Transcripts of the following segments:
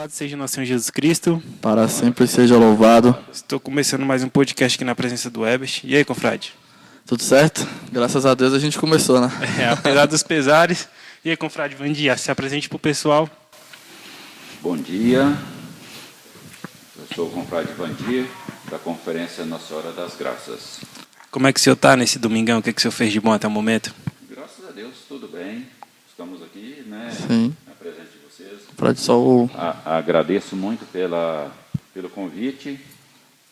Louvado seja nosso Senhor Jesus Cristo. Para sempre seja louvado. Estou começando mais um podcast aqui na presença do Ebert. E aí, confrade? Tudo certo? Graças a Deus a gente começou, né? Apesar dos pesares. E aí, confrade Vandia, se apresente para o pessoal. Bom dia, eu sou o confrade Vandia, da Conferência Nossa Senhora das Graças. Como é que o senhor está nesse domingão? O que o senhor fez de bom até o momento? Graças a Deus, tudo bem. Estamos aqui, né? Sim. Na presença de vocês. Frade Saul. Agradeço muito pelo convite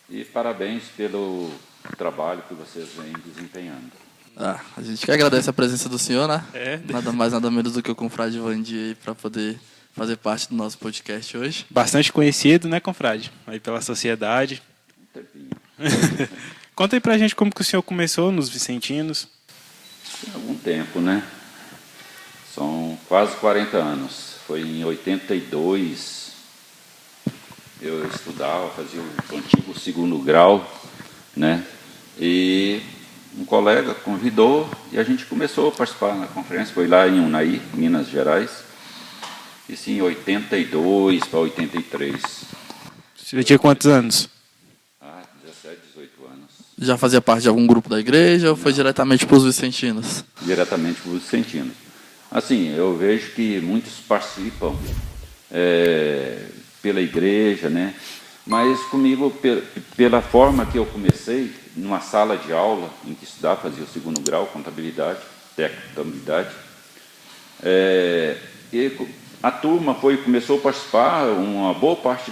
e parabéns pelo trabalho que vocês vêm desempenhando. A gente que agradece a presença do senhor, né? Nada mais, nada menos do que o confrade Vandia aí para poder fazer parte do nosso podcast hoje. Bastante conhecido, né, confrade? Aí pela sociedade. Um tempinho. Conta aí pra gente como que o senhor começou nos Vicentinos. Tem algum tempo, né? São quase 40 anos. Foi em 82, eu estudava, fazia o antigo segundo grau, né? E um colega convidou e a gente começou a participar na conferência. Foi lá em Unai, Minas Gerais. Isso em 82 para 83. Você tinha quantos anos? 17, 18 anos. Já fazia parte de algum grupo da igreja ou foi diretamente para os vicentinos? Diretamente para os vicentinos. Assim, eu vejo que muitos participam pela igreja, né? Mas comigo, pela forma que eu comecei, numa sala de aula em que estudava, fazia o segundo grau, contabilidade, técnico de contabilidade, e a turma começou a participar, uma boa parte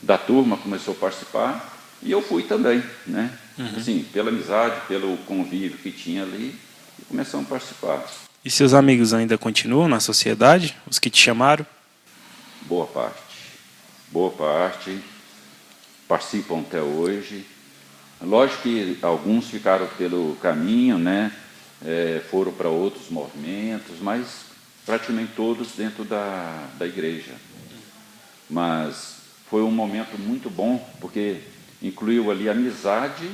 da turma começou a participar, e eu fui também, né? Assim, pela amizade, pelo convívio que tinha ali, e começamos a participar. E seus amigos ainda continuam na sociedade? Os que te chamaram? Boa parte, participam até hoje. Lógico que alguns ficaram pelo caminho, né? Foram para outros movimentos, mas praticamente todos dentro da igreja. Mas foi um momento muito bom, porque incluiu ali a amizade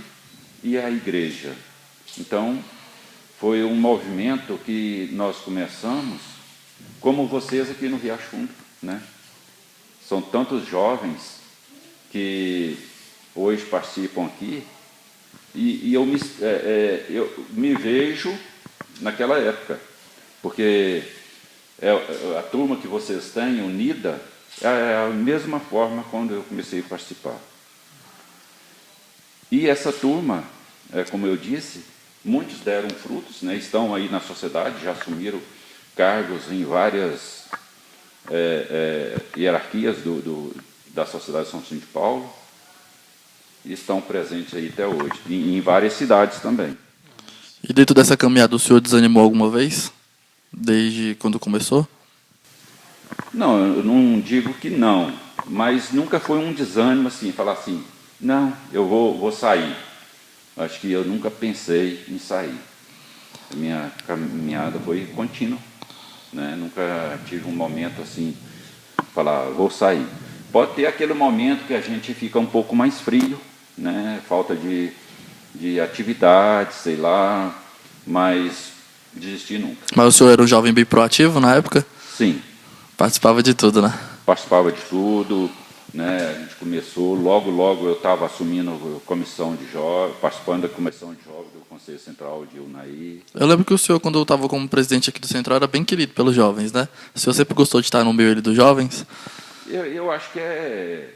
e a igreja. Então, foi um movimento que nós começamos, como vocês aqui no Riacho Fundo, né? São tantos jovens que hoje participam aqui, e eu me vejo naquela época, porque a turma que vocês têm, unida, é a mesma forma quando eu comecei a participar. E essa turma, como eu disse, muitos deram frutos, né? Estão aí na sociedade, já assumiram cargos em várias hierarquias da Sociedade São Vicente de Paulo, e estão presentes aí até hoje, em várias cidades também. E dentro dessa caminhada o senhor desanimou alguma vez? Desde quando começou? Não, eu não digo que não, mas nunca foi um desânimo assim, falar assim, não, eu vou sair. Acho que eu nunca pensei em sair. A minha caminhada foi contínua, né? Nunca tive um momento assim, falar, vou sair. Pode ter aquele momento que a gente fica um pouco mais frio, né? Falta de atividade, sei lá, mas desistir nunca. Mas o senhor era um jovem bem proativo na época? Sim. Participava de tudo, né? Participava de tudo, né? A gente começou, logo eu estava assumindo a comissão de jovens, participando da comissão de jovens do Conselho Central de Unai. Eu lembro que o senhor, quando eu estava como presidente aqui do Central, era bem querido pelos jovens, né? O senhor sempre gostou de estar no meio dos jovens? Eu acho que é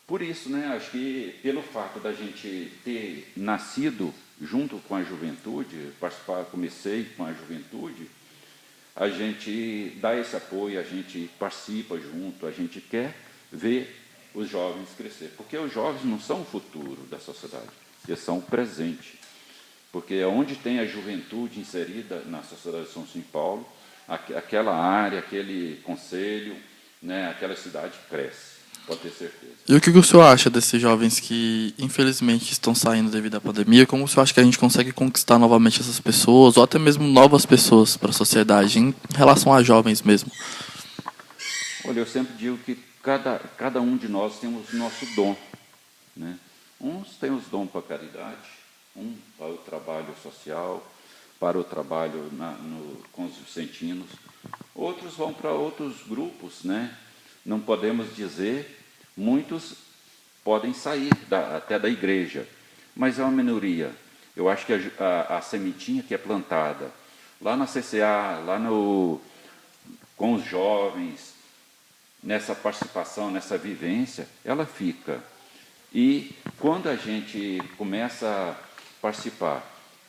por isso, né? Acho que pelo fato da gente ter nascido junto com a juventude, comecei com a juventude, a gente dá esse apoio, a gente participa junto, a gente quer ver os jovens crescer. Porque os jovens não são o futuro da sociedade, eles são o presente. Porque onde tem a juventude inserida na sociedade de São Vicente de Paulo, aquela área, aquele concelho, né, aquela cidade cresce, pode ter certeza. E o que o senhor acha desses jovens que, infelizmente, estão saindo devido à pandemia? Como o senhor acha que a gente consegue conquistar novamente essas pessoas, ou até mesmo novas pessoas para a sociedade, em relação a jovens mesmo? Olha, eu sempre digo que cada um de nós temos o nosso dom, né? Uns têm os dons para a caridade, um para o trabalho social, para o trabalho com os vicentinos. Outros vão para outros grupos, né? não podemos dizer, muitos podem sair até da igreja, mas é uma minoria. Eu acho que a sementinha que é plantada lá na CCA, com os jovens, nessa participação, nessa vivência, ela fica. E quando a gente começa a participar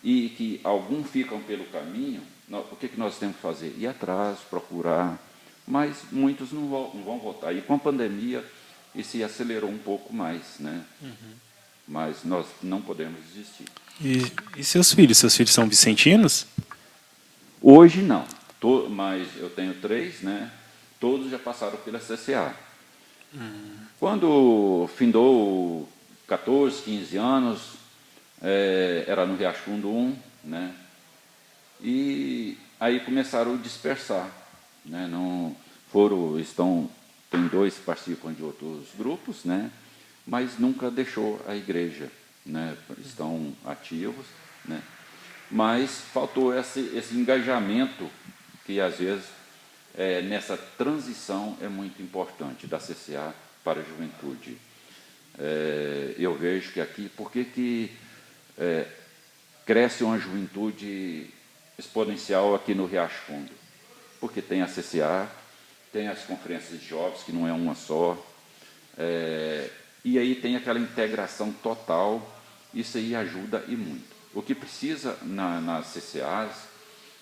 e que alguns ficam pelo caminho, o que nós temos que fazer? Ir atrás, procurar, mas muitos não vão voltar. E com a pandemia, isso se acelerou um pouco mais, né? Mas nós não podemos desistir. E seus filhos? Seus filhos são vicentinos? Hoje não, mas eu tenho 3, né? Todos já passaram pela CCA. Quando findou 14, 15 anos, era no Riacho Fundo 1, né? E aí começaram a dispersar, né? Não tem 2 que participam de outros grupos, né? Mas nunca deixou a igreja, né? Estão ativos, né? Mas faltou esse engajamento que, às vezes, nessa transição é muito importante da CCA para a juventude. Eu vejo que aqui, por que cresce uma juventude exponencial aqui no Riacho Fundo? Porque tem a CCA, tem as conferências de jovens, que não é uma só, e aí tem aquela integração total, isso aí ajuda e muito. O que precisa nas CCAs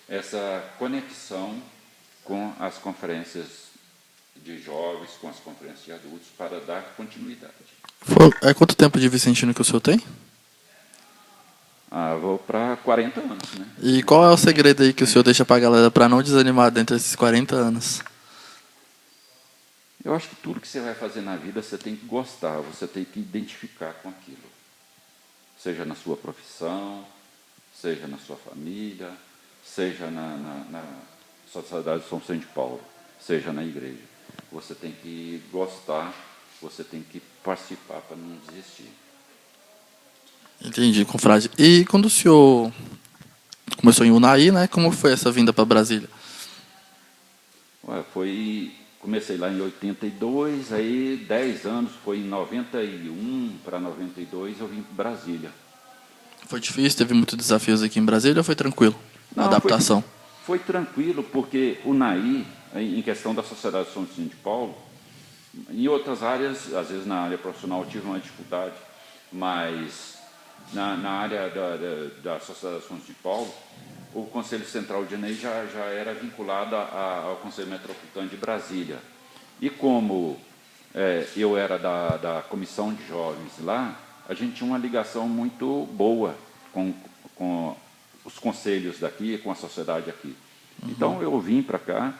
é essa conexão com as conferências de jovens, com as conferências de adultos, para dar continuidade. Quanto tempo de vicentino que o senhor tem? Vou para 40 anos, né? E qual é o segredo aí que o senhor deixa para a galera para não desanimar dentro desses 40 anos? Eu acho que tudo que você vai fazer na vida, você tem que gostar, você tem que identificar com aquilo. Seja na sua profissão, seja na sua família, seja na Sociedade de São Vicente de Paulo, seja na igreja. Você tem que gostar, você tem que participar para não desistir. Entendi, confrade. E quando o senhor começou em Unai, né? Como foi essa vinda para Brasília? Comecei lá em 82, aí 10 anos, foi em 91 para 92, eu vim para Brasília. Foi difícil? Teve muitos desafios aqui em Brasília ou foi tranquilo? A adaptação? Foi tranquilo, porque o NAI, em questão da Sociedade de São Vicente de Paulo, em outras áreas, às vezes na área profissional eu tive uma dificuldade, mas na área da Sociedade de São Vicente de Paulo, o Conselho Central de NAI já era vinculado ao Conselho Metropolitano de Brasília. E como eu era da Comissão de Jovens lá, a gente tinha uma ligação muito boa com os conselhos daqui, com a sociedade aqui. Então, eu vim para cá,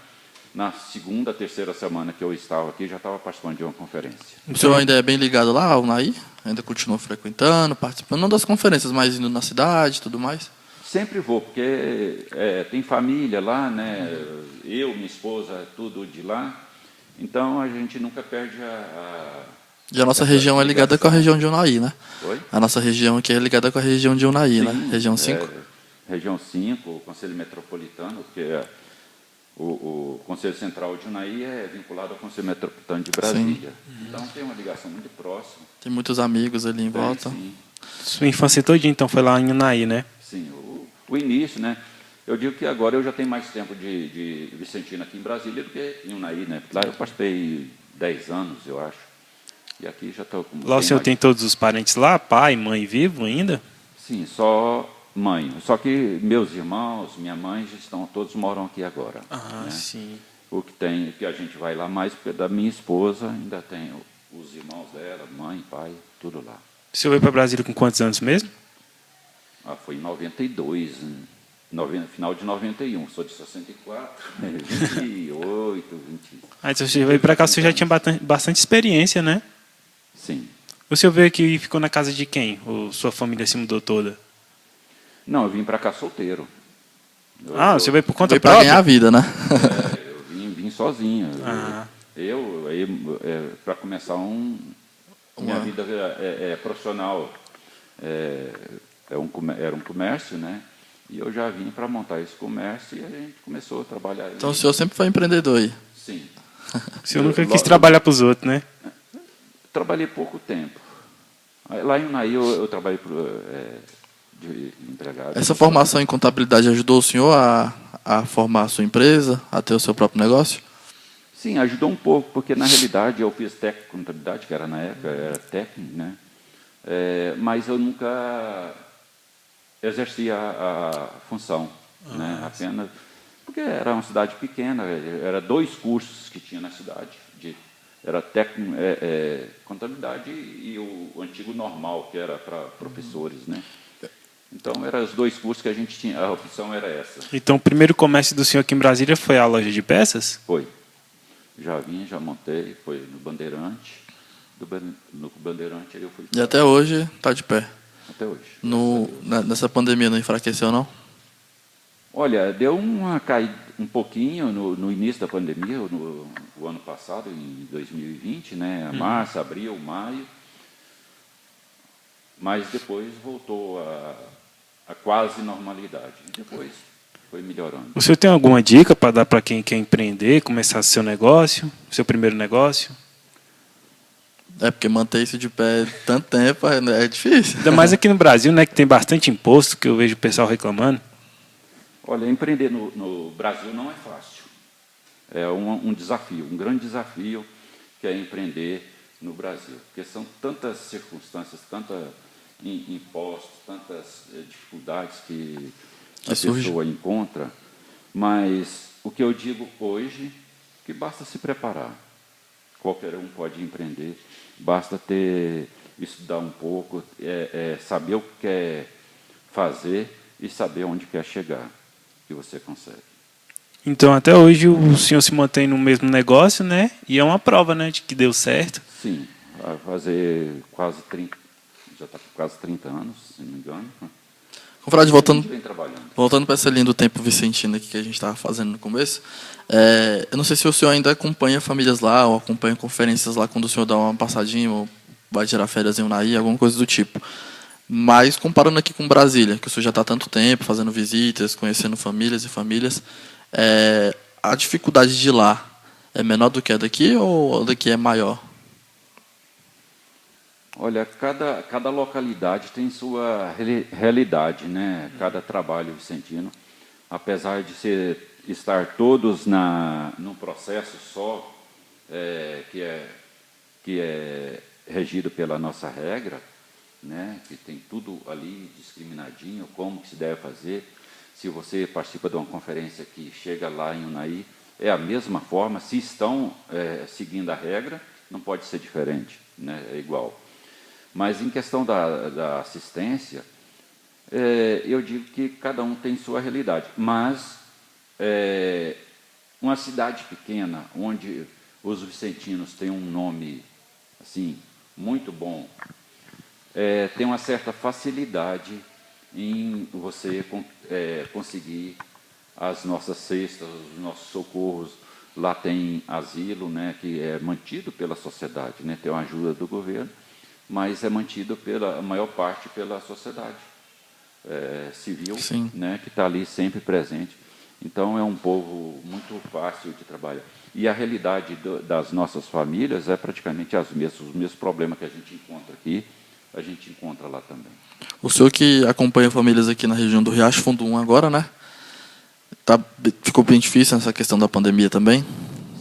na segunda, terceira semana que eu estava aqui, já estava participando de uma conferência. O senhor ainda é bem ligado lá ao NAI? Ainda continua frequentando, participando, não das conferências, mas indo na cidade e tudo mais? Sempre vou, porque tem família lá, né? Eu, minha esposa, tudo de lá. Então, a gente nunca perde E a nossa região é ligada com a região de Unai, né? Oi? A nossa região aqui é ligada com a região de Unai, né? Região 5. Região 5, o Conselho Metropolitano, porque o Conselho Central de Unai é vinculado ao Conselho Metropolitano de Brasília. Sim. Então, tem uma ligação muito próxima. Tem muitos amigos ali em volta. Sim. Sua infância todinha, então, foi lá em Unai, né? Sim, o início, né? Eu digo que agora eu já tenho mais tempo de vicentino aqui em Brasília do que em Unai, né? Lá eu participei 10 anos, eu acho. E aqui já estou com... Lá o senhor tem todos os parentes lá? Pai, mãe vivo ainda? Sim, só mãe. Só que meus irmãos, minha mãe, todos moram aqui agora. Ah, né? sim. O que a gente vai lá mais, porque da minha esposa ainda tem os irmãos dela, mãe, pai, tudo lá. O senhor veio para Brasília com quantos anos mesmo? Foi em 92, final de 91, sou de 64, 28, 20. Então você veio para cá, o senhor já tinha bastante experiência, né? Sim. O senhor veio aqui e ficou na casa de quem? Ou sua família se mudou toda? Não, eu vim para cá solteiro. O senhor veio por conta própria? Para própria? ganhar a vida, né? Eu vim sozinho. Para começar minha vida profissional, era um comércio, né? E eu já vim para montar esse comércio e a gente começou a trabalhar. Então o senhor sempre foi empreendedor aí? Sim. O senhor nunca quis trabalhar para os outros, né? Trabalhei pouco tempo. Lá em Unai eu trabalhei de empregado. Essa formação em contabilidade ajudou o senhor a formar a sua empresa, a ter o seu próprio negócio? Sim, ajudou um pouco, porque na realidade eu fiz técnico de contabilidade, que era na época, era técnico, né? Mas eu nunca exerci a função, né? Apenas porque era uma cidade pequena, era 2 cursos que tinha na cidade, era técnico, contabilidade e o antigo normal, que era para professores, né? Então, eram os 2 cursos que a gente tinha, a opção era essa. Então, o primeiro comércio do senhor aqui em Brasília foi a loja de peças? Foi. Já montei, foi no Bandeirante. No Bandeirante aí eu fui. E até hoje está de pé? Até hoje. Nessa pandemia não enfraqueceu, não? Olha, deu uma caída um pouquinho no início da pandemia, no ano passado, em 2020, né? Março, abril, maio. Mas depois voltou a quase normalidade. E depois foi melhorando. O senhor tem alguma dica para dar para quem quer empreender, começar seu negócio, seu primeiro negócio? Porque manter isso de pé tanto tempo é difícil. Ainda mais aqui no Brasil, né, que tem bastante imposto, que eu vejo o pessoal reclamando. Olha, empreender no Brasil não é fácil. É um desafio, um grande desafio que é empreender no Brasil. Porque são tantas circunstâncias, tantos impostos, tantas dificuldades que a pessoa encontra. Mas o que eu digo hoje, que basta se preparar. Qualquer um pode empreender, basta estudar um pouco, saber o que quer fazer e saber onde quer chegar, que você consegue. Então, até hoje, o senhor se mantém no mesmo negócio, né? E é uma prova, né, de que deu certo. Sim, vai fazer quase 30, já está com quase 30 anos, se não me engano. Confrade, voltando para essa linha do tempo vicentino aqui que a gente estava fazendo no começo, eu não sei se o senhor ainda acompanha famílias lá, ou acompanha conferências lá, quando o senhor dá uma passadinha, ou vai tirar férias em Unai, alguma coisa do tipo. Mas, comparando aqui com Brasília, que o senhor já está há tanto tempo fazendo visitas, conhecendo famílias e famílias, a dificuldade de lá é menor do que a daqui, ou a daqui é maior? Olha, cada localidade tem sua realidade, né? Cada trabalho vicentino, apesar de estar todos num processo só, que é regido pela nossa regra, né? Que tem tudo ali discriminadinho, como que se deve fazer. Se você participa de uma conferência que chega lá em Unai, é a mesma forma. Se estão seguindo a regra, não pode ser diferente, né? É igual. Mas em questão da assistência, eu digo que cada um tem sua realidade. Mas uma cidade pequena, onde os vicentinos têm um nome assim, muito bom, tem uma certa facilidade em você conseguir as nossas cestas, os nossos socorros. Lá tem asilo, né, que é mantido pela sociedade, né, tem uma ajuda do governo, mas é mantido a maior parte pela sociedade civil, né, que está ali sempre presente. Então, é um povo muito fácil de trabalhar. E a realidade das nossas famílias é praticamente os mesmos problemas que a gente encontra aqui, a gente encontra lá também. O senhor que acompanha famílias aqui na região do Riacho Fundo 1 agora, né? Ficou bem difícil essa questão da pandemia também?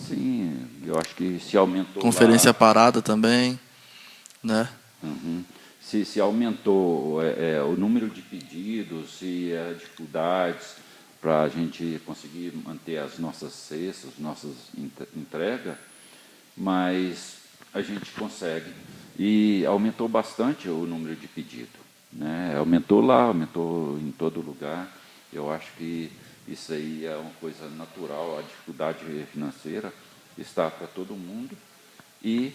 Sim, eu acho que se aumentou. Conferência parada também, né? Uhum. Se aumentou o número de pedidos e as dificuldades para a gente conseguir manter as nossas cestas, nossas entregas, mas a gente consegue. E aumentou bastante o número de pedidos, né? Aumentou lá, aumentou em todo lugar. Eu acho que isso aí é uma coisa natural, a dificuldade financeira está para todo mundo e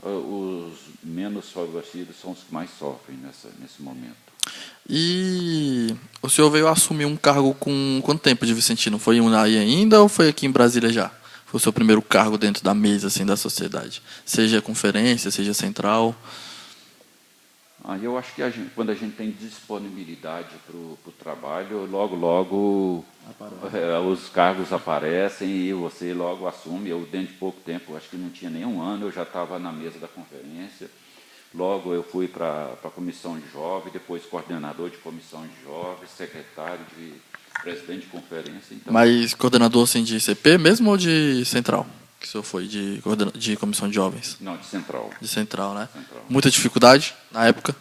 os menos favorecidos são os que mais sofrem nesse momento. E o senhor veio assumir um cargo com quanto tempo de vicentino? Foi em Unai ainda ou foi aqui em Brasília já? Foi o seu primeiro cargo dentro da mesa assim, da sociedade? Seja conferência, seja central? Eu acho que quando a gente tem disponibilidade para o trabalho, logo os cargos aparecem e você logo assume. Eu, dentro de pouco tempo, acho que não tinha nem um ano, eu já estava na mesa da conferência. Logo eu fui para a comissão de jovens, depois coordenador de comissão de jovens, secretário de presidente de conferência. Então, Mas coordenador assim, de CP mesmo ou de central? Que o senhor foi de comissão de jovens? não, de central. De central, né? Central. Muita dificuldade na época?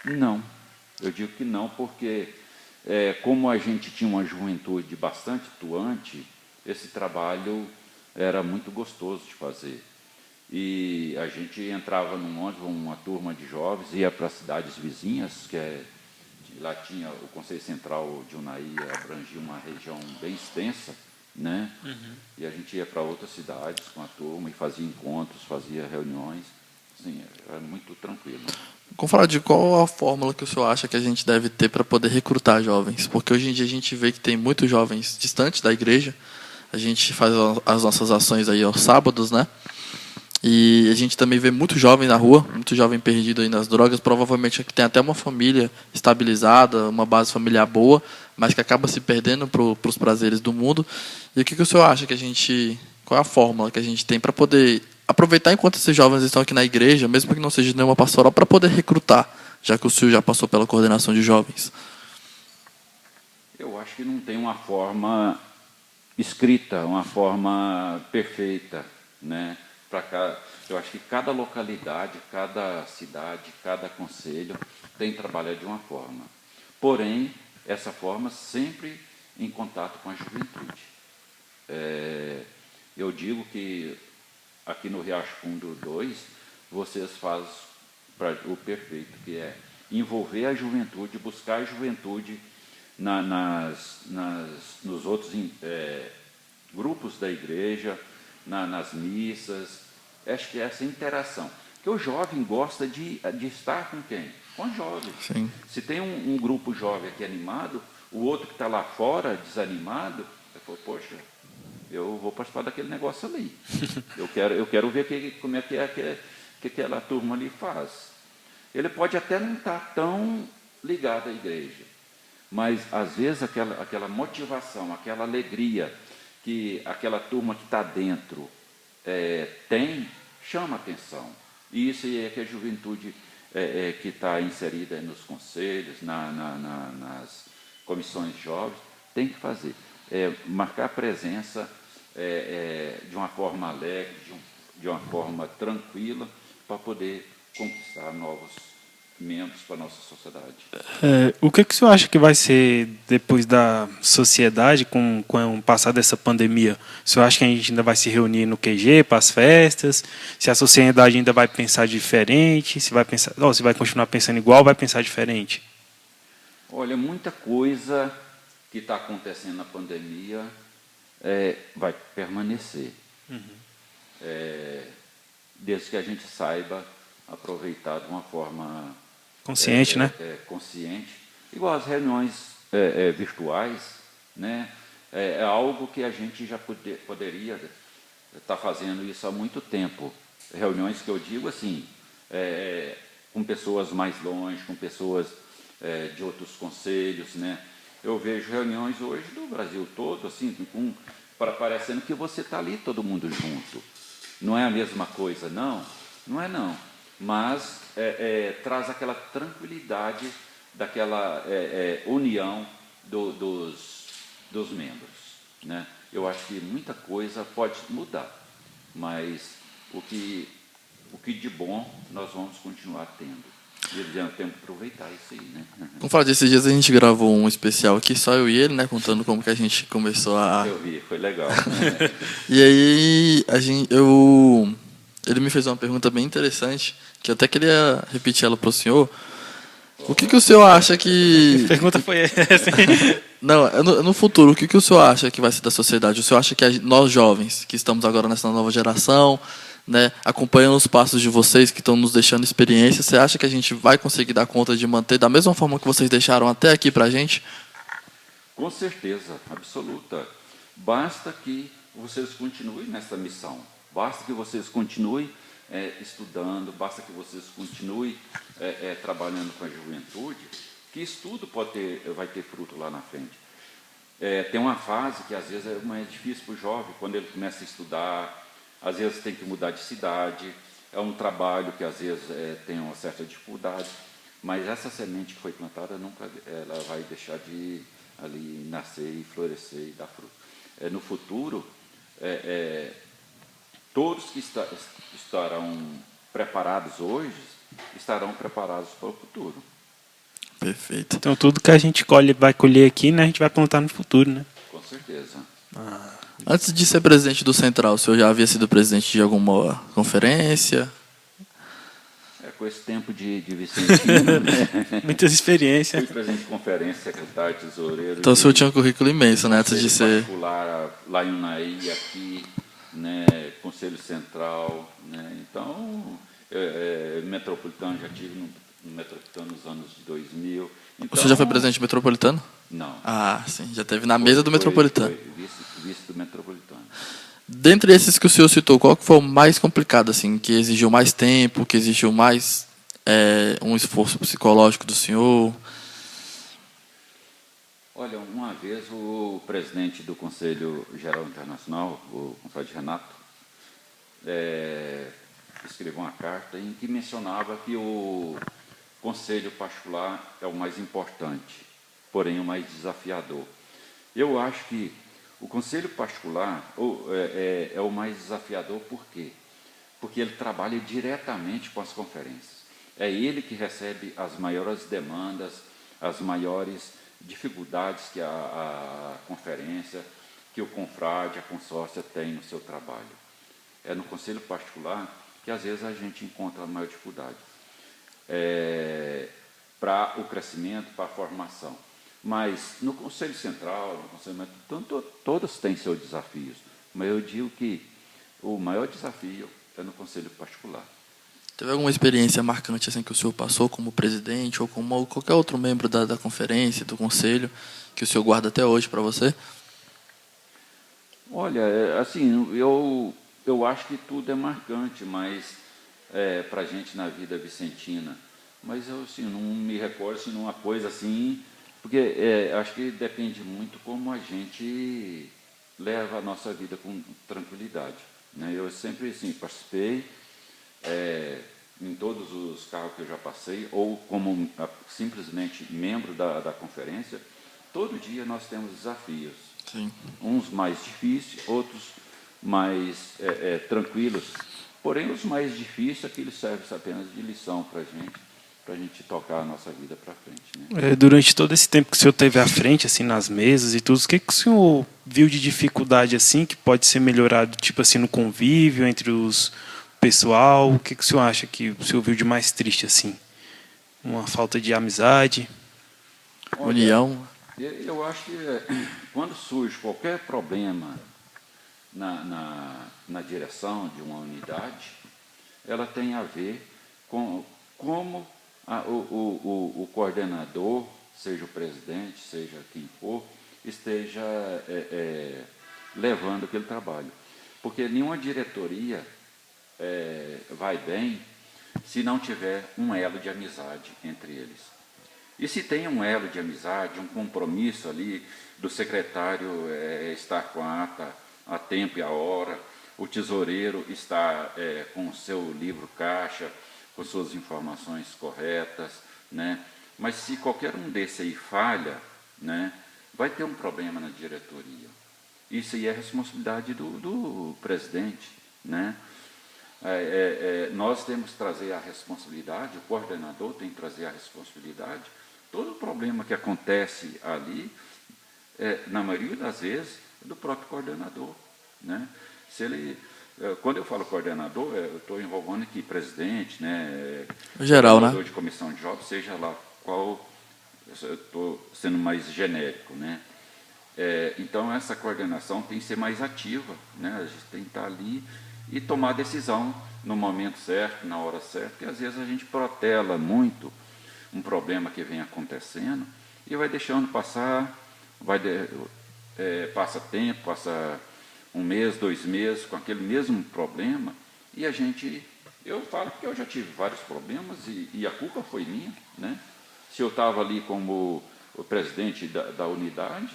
Não, eu digo que não, porque como a gente tinha uma juventude bastante atuante, esse trabalho era muito gostoso de fazer. E a gente entrava num ônibus, uma turma de jovens, ia para cidades vizinhas, lá tinha o Conselho Central de Unai, abrangia uma região bem extensa, né? E a gente ia para outras cidades com a turma e fazia encontros, fazia reuniões. Assim, era muito tranquilo. Confrade, qual a fórmula que o senhor acha que a gente deve ter para poder recrutar jovens? Porque hoje em dia a gente vê que tem muitos jovens distantes da igreja. A gente faz as nossas ações aí aos sábados, né? E a gente também vê muito jovem na rua, muito jovem perdido aí nas drogas, provavelmente que tem até uma família estabilizada, uma base familiar boa, mas que acaba se perdendo para os prazeres do mundo. E o que o senhor acha que qual é a fórmula que a gente tem para poder aproveitar enquanto esses jovens estão aqui na igreja, mesmo que não seja nenhuma pastoral, para poder recrutar, já que o senhor já passou pela coordenação de jovens? Eu acho que não tem uma forma escrita, uma forma perfeita, né? Eu acho que cada localidade, cada cidade, cada conselho tem que trabalhar de uma forma. Porém, essa forma sempre em contato com a juventude. Eu digo que aqui no Riacho Fundo 2, vocês fazem o perfeito, que é envolver a juventude, buscar a juventude nos outros grupos da igreja, nas missas. Acho que é essa interação. Porque o jovem gosta de estar com quem? Com os jovens. Sim. Se tem um grupo jovem aqui animado, o outro que está lá fora, desanimado, eu falo, poxa, eu vou participar daquele negócio ali. Eu quero ver como é que aquela turma ali faz. Ele pode até não estar tão ligado à igreja, mas às vezes aquela motivação, aquela alegria que aquela turma que está dentro chama atenção. E isso é que a juventude que está inserida nos conselhos, nas comissões de jovens, tem que fazer. Marcar presença de uma forma alegre, de uma forma tranquila, para poder conquistar novos membros para a nossa sociedade. O que o senhor acha que vai ser depois da sociedade com o passar dessa pandemia? O senhor acha que a gente ainda vai se reunir no QG para as festas? Se a sociedade ainda vai pensar diferente? Se vai continuar pensando igual ou vai pensar diferente? Olha, muita coisa que está acontecendo na pandemia vai permanecer. Desde que a gente saiba aproveitar de uma forma consciente, né? Consciente. Igual as reuniões virtuais, né? É algo que a gente já poderia estar fazendo isso há muito tempo. Reuniões que eu digo assim, com pessoas mais longe, com pessoas de outros conselhos, né? Eu vejo reuniões hoje do Brasil todo, assim, parecendo que você está ali todo mundo junto. Não é a mesma coisa, não? Não é não. Mas traz aquela tranquilidade, daquela união dos membros, né? Eu acho que muita coisa pode mudar, mas o que de bom nós vamos continuar tendo. E temos que aproveitar isso aí, né? Como falar desses dias, a gente gravou um especial aqui, só eu e ele, né? Contando como que a gente começou a... Eu vi, foi legal. E aí, ele me fez uma pergunta bem interessante, que eu até queria repetir ela para o senhor. O que o senhor acha que... Que pergunta foi essa? Não, no futuro, o que o senhor acha que vai ser da sociedade? O senhor acha que nós jovens, que estamos agora nessa nova geração, né, acompanhando os passos de vocês, que estão nos deixando experiência, você acha que a gente vai conseguir dar conta de manter da mesma forma que vocês deixaram até aqui para a gente? Com certeza, absoluta. Basta que vocês continuem nessa missão. Basta que vocês continuem estudando, basta que vocês continuem trabalhando com a juventude, que isso tudo vai ter fruto lá na frente. Tem uma fase que às vezes é mais difícil para o jovem, quando ele começa a estudar, às vezes tem que mudar de cidade, é um trabalho que às vezes tem uma certa dificuldade, mas essa semente que foi plantada nunca ela vai deixar de ali nascer e florescer e dar fruto. No futuro, todos que estarão preparados hoje estarão preparados para o futuro. Perfeito. Então tudo que a gente vai colher aqui, né, a gente vai plantar no futuro, né? Com certeza. Antes de ser presidente do Central, o senhor já havia sido presidente de alguma conferência? Com esse tempo de Vicentino, né? Muitas experiências. Fui presidente de conferência, secretário, tesoureiro. Então o senhor tinha um currículo imenso, né, antes de ser... particular lá em Unai, aqui, né, Conselho Central, né? Então, metropolitano, já tive no metropolitano nos anos de 2000. Então, o senhor já foi presidente metropolitano? Não. Ah, sim, já teve na mesa do metropolitano. Foi vice do metropolitano. Dentre esses que o senhor citou, qual que foi o mais complicado, assim, que exigiu mais tempo, que exigiu mais um esforço psicológico do senhor? Olha, uma vez o presidente do Conselho Geral Internacional, o confrade Renato, escreveu uma carta em que mencionava que o conselho particular é o mais importante, porém o mais desafiador. Eu acho que o conselho particular é o mais desafiador, por quê? Porque ele trabalha diretamente com as conferências. É ele que recebe as maiores demandas, as maiores dificuldades que a conferência, que o confrade, a consórcia tem no seu trabalho. É no conselho particular que às vezes a gente encontra a maior dificuldade para o crescimento, para a formação. Mas no Conselho Central, no Conselho, todos têm seus desafios, mas eu digo que o maior desafio é no Conselho Particular. Teve alguma experiência marcante assim que o senhor passou como presidente ou como qualquer outro membro da conferência, do conselho, que o senhor guarda até hoje para você? Olha, assim, eu acho que tudo é marcante, mas para a gente na vida vicentina. Mas eu assim, não me recordo assim, numa coisa assim, porque acho que depende muito como a gente leva a nossa vida com tranquilidade, né? Eu sempre assim, participei em todos os cargos que eu já passei, ou como simplesmente membro da conferência. Todo dia nós temos desafios. Sim. Uns mais difíceis, outros mais tranquilos. Porém, os mais difíceis, aqueles servem apenas de lição para a gente tocar a nossa vida para frente, né? Durante todo esse tempo que o senhor teve à frente, assim, nas mesas e tudo, o que o senhor viu de dificuldade, assim, que pode ser melhorado, tipo assim, no convívio entre os pessoal? O que o senhor acha que o senhor viu de mais triste, assim? Uma falta de amizade? Olha, união? Eu acho que quando surge qualquer problema na direção de uma unidade, ela tem a ver com como o coordenador, seja o presidente, seja quem for, esteja levando aquele trabalho. Porque nenhuma diretoria vai bem se não tiver um elo de amizade entre eles. E se tem um elo de amizade, um compromisso ali do secretário estar com a ata a tempo e a hora, o tesoureiro estar com o seu livro caixa, com suas informações corretas, né? Mas se qualquer um desse aí falha, né, vai ter um problema na diretoria. Isso aí é responsabilidade do presidente, né? Nós temos que trazer a responsabilidade, o coordenador tem que trazer a responsabilidade. Todo problema que acontece ali, na maioria das vezes, é do próprio coordenador, né? Se ele, quando eu falo coordenador, eu estou envolvendo aqui presidente, né? Geral, coordenador, né? de comissão de jovens, seja lá qual, eu estou sendo mais genérico, né? Então, essa coordenação tem que ser mais ativa, né? A gente tem que estar ali e tomar decisão no momento certo, na hora certa, porque às vezes a gente protela muito um problema que vem acontecendo e vai deixando passar, passa tempo, passa 1 mês, 2 meses com aquele mesmo problema e a gente Eu falo que eu já tive vários problemas e a culpa foi minha, né? Se eu estava ali como o presidente da unidade,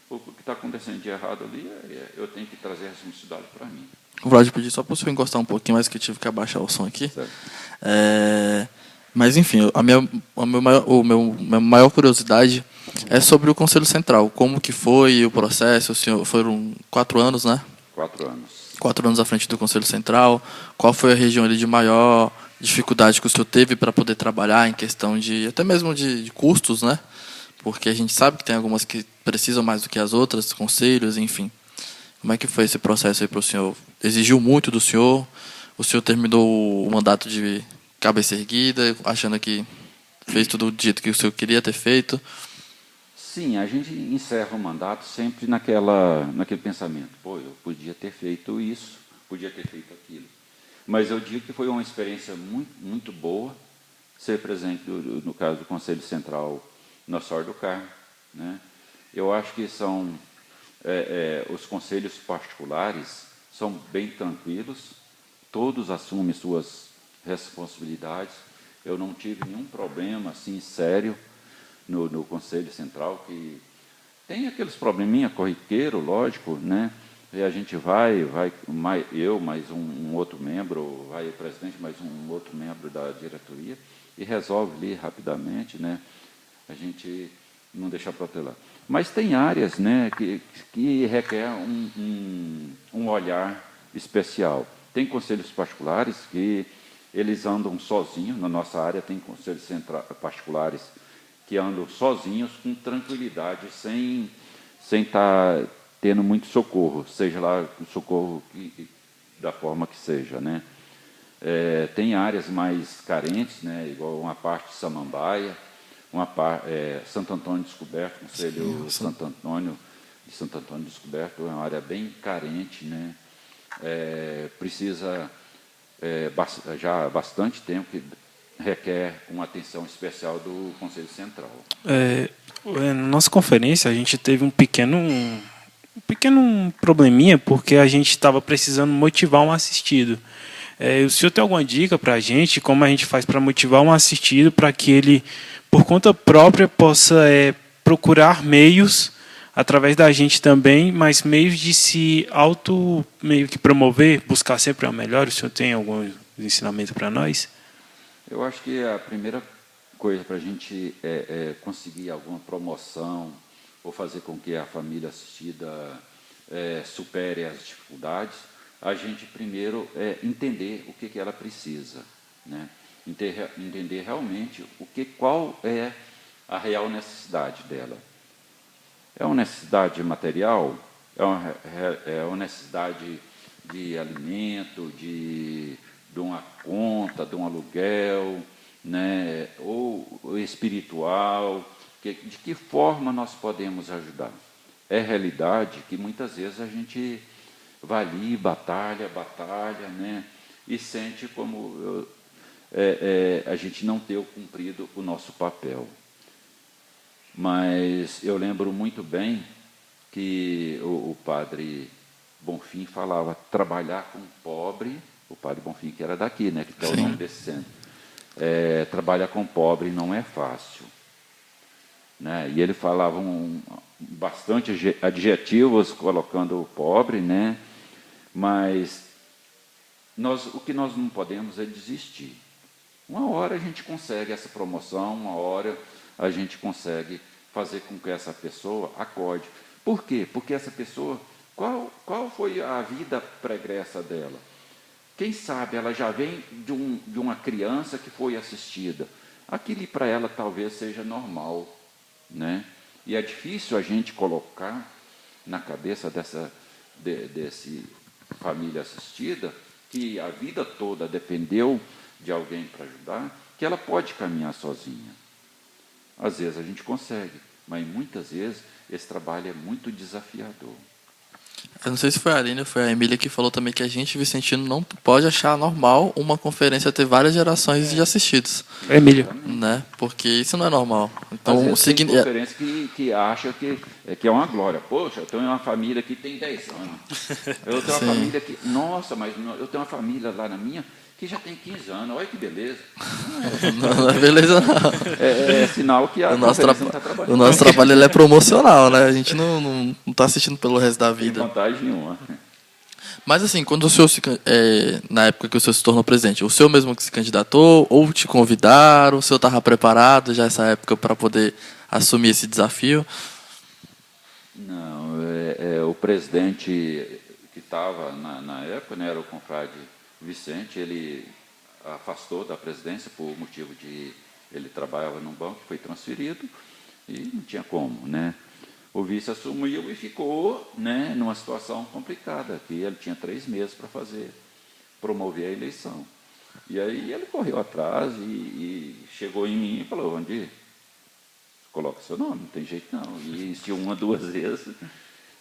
o que está acontecendo de errado ali, eu tenho que trazer a responsabilidade para mim. Vlad, pedir só para o senhor encostar um pouquinho mais, que eu tive que abaixar o som aqui. Certo. Mas, enfim, minha maior curiosidade é sobre o Conselho Central. Como que foi o processo? O senhor, foram 4 anos, né? 4 anos. 4 anos à frente do Conselho Central. Qual foi a região ali de maior dificuldade que o senhor teve para poder trabalhar em questão de, até mesmo de custos, né? Porque a gente sabe que tem algumas que precisam mais do que as outras, conselhos, enfim. Como é que foi esse processo aí para o senhor? Exigiu muito do senhor? O senhor terminou o mandato de cabeça erguida, achando que fez tudo do jeito que o senhor queria ter feito? Sim, a gente encerra o mandato sempre naquele pensamento. Pô, eu podia ter feito isso, podia ter feito aquilo. Mas eu digo que foi uma experiência muito, muito boa ser presente, no caso do Conselho Central, na Sorte do Carmo, né? Eu acho que são os conselhos particulares são bem tranquilos, todos assumem suas responsabilidades. Eu não tive nenhum problema assim sério no Conselho Central, que tem aqueles probleminha corriqueiro, lógico, né? E a gente vai eu mais um outro membro, vai o presidente mais um outro membro da diretoria e resolve ali rapidamente, né? A gente não deixa protelar. Mas tem áreas, né, que requer um olhar especial. Tem conselhos particulares que eles andam sozinhos. Na nossa área tem conselhos particulares que andam sozinhos com tranquilidade, sem estar tendo muito socorro, seja lá o socorro da forma que seja, né? Tem áreas mais carentes, né, igual uma parte de Samambaia, Santo Antônio Descoberto, Conselho Santo Antônio Descoberto, é uma área bem carente, né? Precisa já há bastante tempo que requer uma atenção especial do Conselho Central. Na nossa conferência a gente teve um pequeno probleminha, porque a gente estava precisando motivar um assistido. O senhor tem alguma dica para a gente, como a gente faz para motivar um assistido para que ele, por conta própria, possa procurar meios, através da gente também, mas meios de se meio que promover, buscar sempre o melhor? O senhor tem algum ensinamento para nós? Eu acho que a primeira coisa para a gente conseguir alguma promoção ou fazer com que a família assistida supere as dificuldades, a gente primeiro entender o que ela precisa, né? Entender realmente qual é a real necessidade dela. É uma necessidade material? É uma necessidade de alimento, de uma conta, de um aluguel, né? Ou espiritual? De que forma nós podemos ajudar? É realidade que muitas vezes a gente vai ali, batalha, né? E sente como a gente não ter cumprido o nosso papel. Mas eu lembro muito bem que o padre Bonfim falava trabalhar com o pobre, o padre Bonfim que era daqui, né, que está o nome desse centro. Trabalhar com o pobre não é fácil, né? E ele falava bastante adjetivos colocando o pobre, né? Mas o que nós não podemos é desistir. Uma hora a gente consegue essa promoção, uma hora a gente consegue fazer com que essa pessoa acorde. Por quê? Porque essa pessoa, qual foi a vida pregressa dela? Quem sabe ela já vem de uma criança que foi assistida. Aquilo para ela talvez seja normal, né? E é difícil a gente colocar na cabeça desse família assistida, que a vida toda dependeu de alguém para ajudar, que ela pode caminhar sozinha. Às vezes a gente consegue, mas muitas vezes esse trabalho é muito desafiador. Eu não sei se foi a Aline ou foi a Emília que falou também que a gente, vicentino, não pode achar normal uma conferência ter várias gerações de assistidos. Emília. Né? Porque isso não é normal. Então, tem conferência que acha que é uma glória. Poxa, eu tenho uma família que tem 10 anos. Eu tenho uma família que... Nossa, mas eu tenho uma família lá na minha que já tem 15 anos, olha que beleza. Não é beleza, não. É sinal que a conferência não está trabalhando. O nosso trabalho ele é promocional, né? A gente não está assistindo pelo resto da vida. Não tem vantagem nenhuma. Mas assim, quando o senhor na época que o senhor se tornou presidente, o senhor mesmo que se candidatou ou te convidaram, o senhor estava preparado já essa época para poder assumir esse desafio? Não, o presidente que estava na época, né, era o confrade Vicente, ele afastou da presidência por motivo de... Ele trabalhava num banco, foi transferido e não tinha como, né? O vice assumiu e ficou, né, numa situação complicada, que ele tinha 3 meses para promover a eleição. E aí ele correu atrás e chegou em mim e falou, Wandir, coloca seu nome, não tem jeito não. E insistiu 1, 2 vezes.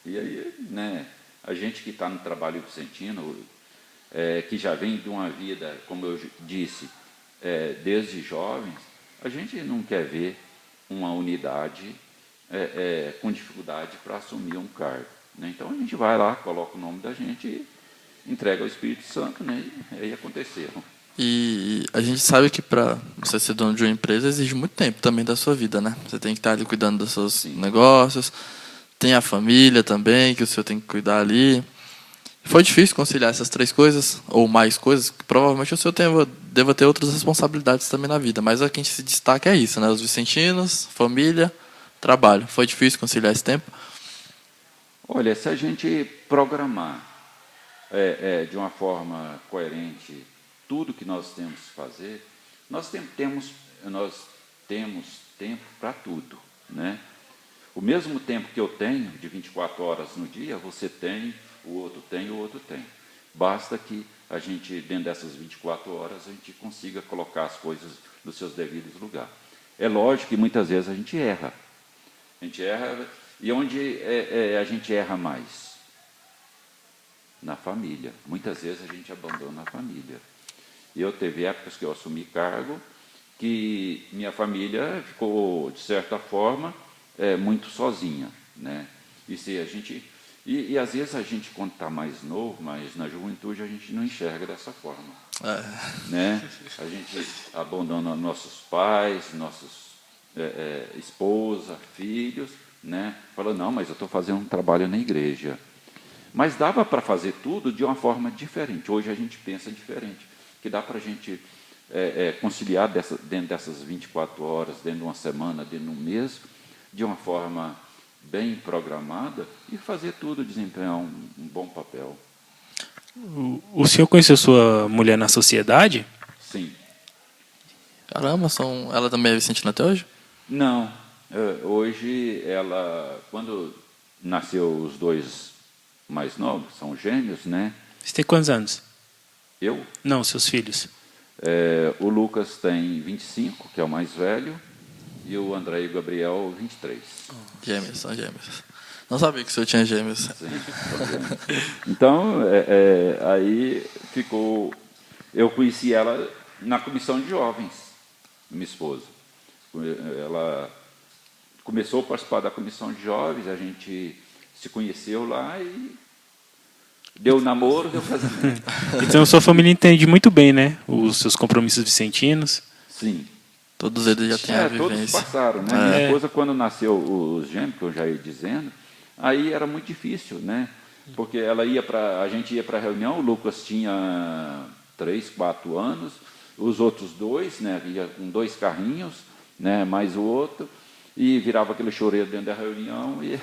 E aí, né, a gente que está no trabalho vicentino, que já vem de uma vida, como eu disse, desde jovens, a gente não quer ver uma unidade com dificuldade para assumir um cargo, né? Então a gente vai lá, coloca o nome da gente e entrega ao Espírito Santo, né? E aí aconteceram. E a gente sabe que para você ser dono de uma empresa exige muito tempo também da sua vida, né? Você tem que estar ali cuidando dos seus Sim. negócios, tem a família também, que o senhor tem que cuidar ali. Foi difícil conciliar essas 3 coisas, ou mais coisas, que provavelmente o senhor deva ter outras responsabilidades também na vida, mas a que a gente se destaca é isso, né? Os vicentinos, família, trabalho. Foi difícil conciliar esse tempo? Olha, se a gente programar de uma forma coerente tudo que nós temos que fazer, nós temos tempo para tudo, né? O mesmo tempo que eu tenho, de 24 horas no dia, você tem, o outro tem, o outro tem. Basta que a gente, dentro dessas 24 horas, a gente consiga colocar as coisas nos seus devidos lugares. É lógico que muitas vezes a gente erra. A gente erra, e onde a gente erra mais? Na família. Muitas vezes a gente abandona a família. E eu teve épocas que eu assumi cargo que minha família ficou, de certa forma, muito sozinha, né? E se a gente às vezes a gente, quando está mais novo, mas na juventude a gente não enxerga dessa forma, né? A gente abandona nossos pais, nossos esposa, filhos, né? Fala, não, mas eu estou fazendo um trabalho na igreja. Mas dava para fazer tudo de uma forma diferente. Hoje a gente pensa diferente, que dá para a gente conciliar dentro dessas 24 horas, dentro de uma semana, dentro de um mês, de uma forma bem programada e fazer tudo, desempenhar um bom papel. O senhor conheceu sua mulher na sociedade? Sim. Caramba, ela também é vicentina até hoje? Não. Hoje, quando nasceu os 2 mais novos, são gêmeos, né? Você tem quantos anos? Eu? Não, seus filhos. O Lucas tem 25, que é o mais velho, e o André e o Gabriel, 23. Gêmeos, são gêmeos. Não sabia que o senhor tinha gêmeos. Sim, então, aí ficou... Eu conheci ela na comissão de jovens, minha esposa. Ela começou a participar da comissão de jovens, a gente se conheceu lá e deu namoro, deu casamento. Então, sua família entende muito bem, né? Os seus compromissos vicentinos. Sim. Todos eles já têm a vivência. Todos passaram, né? Minha esposa, quando nasceu os gêmeos, que eu já ia dizendo, aí era muito difícil, né? Porque a gente ia para a reunião, o Lucas tinha 3, 4 anos, os outros 2, né? Ia com 2 carrinhos, né? Mais o outro, e virava aquele choreiro dentro da reunião. E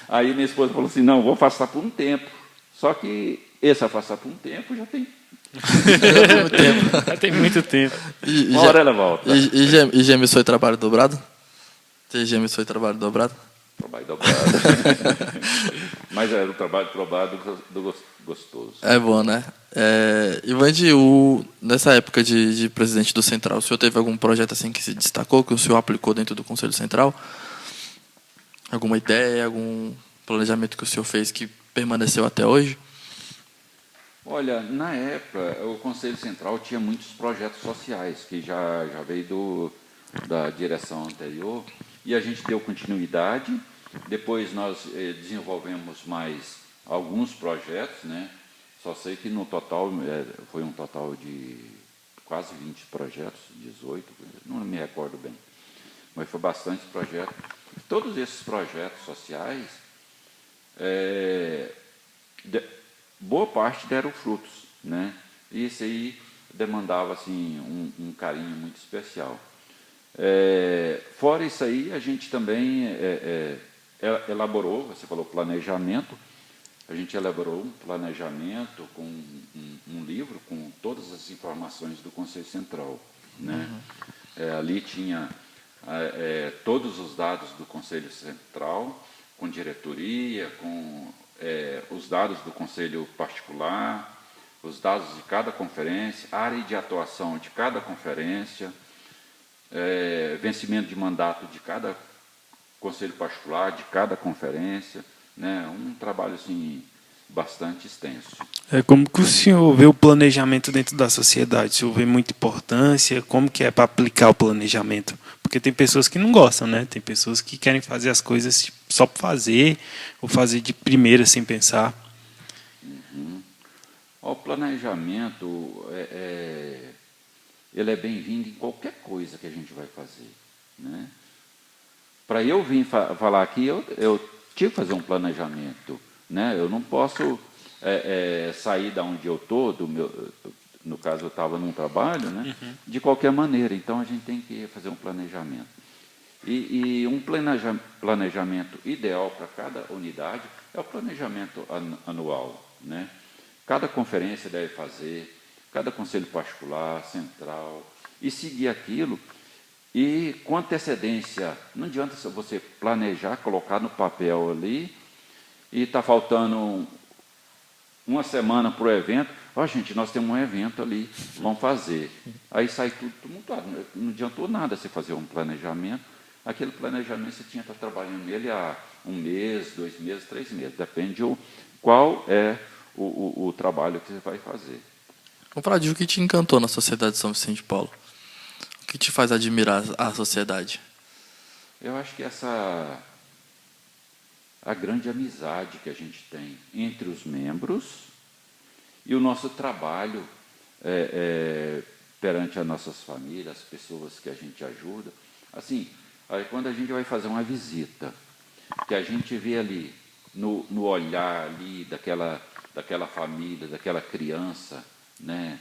aí minha esposa falou assim, não, vou afastar por um tempo. Só que esse afastar por um tempo já tem... Já tem muito tempo. Uma hora ela volta. E gêmeos foi trabalho dobrado? Ter gêmeos foi trabalho dobrado? Trabalho dobrado. Mas era um trabalho dobrado gostoso. É bom, né? Wandir, nessa época de presidente do Central, o senhor teve algum projeto assim que se destacou, que o senhor aplicou dentro do Conselho Central? Alguma ideia, algum planejamento que o senhor fez que permaneceu até hoje? Olha, na época, o Conselho Central tinha muitos projetos sociais, que já veio da direção anterior, e a gente deu continuidade. Depois nós desenvolvemos mais alguns projetos, né, Só sei que no total, foi um total de quase 20 projetos, 18, não me recordo bem, mas foi bastante projeto. Todos esses projetos sociais, boa parte deram frutos, né? E isso aí demandava assim, um carinho muito especial. Fora isso aí, a gente também elaborou, você falou planejamento, a gente elaborou um planejamento com um livro com todas as informações do Conselho Central, né? Ali tinha todos os dados do Conselho Central, com diretoria, com os dados do Conselho Particular, os dados de cada conferência, área de atuação de cada conferência, vencimento de mandato de cada Conselho Particular, de cada conferência, né? Um trabalho assim, bastante extenso. Como que o senhor vê o planejamento dentro da sociedade? O senhor vê muita importância? Como que é para aplicar o planejamento? Porque tem pessoas que não gostam, né? Tem pessoas que querem fazer as coisas só para fazer, ou fazer de primeira sem pensar. O planejamento, ele é bem-vindo em qualquer coisa que a gente vai fazer, né? Para eu vir falar aqui, eu tive que fazer um planejamento, né? Eu não posso sair da onde eu estou, no caso eu estava num trabalho, né? De qualquer maneira. Então a gente tem que fazer um planejamento. E um planejamento ideal para cada unidade é o planejamento anual, né? Cada conferência deve fazer, cada conselho particular, central, e seguir aquilo. E com antecedência, não adianta você planejar, colocar no papel ali, e está faltando uma semana para o evento. Gente, nós temos um evento ali, vamos fazer. Aí sai tudo tumultuado. Não adiantou nada você fazer um planejamento. Aquele planejamento você tinha que estar trabalhando nele há 1 mês, 2 meses, 3 meses. Depende qual é o trabalho que você vai fazer. Confrade, o que te encantou na Sociedade de São Vicente de Paulo? O que te faz admirar a sociedade? Eu acho que a grande amizade que a gente tem entre os membros e o nosso trabalho perante as nossas famílias, as pessoas que a gente ajuda. Assim, aí quando a gente vai fazer uma visita, que a gente vê ali, no olhar ali daquela família, daquela criança, né?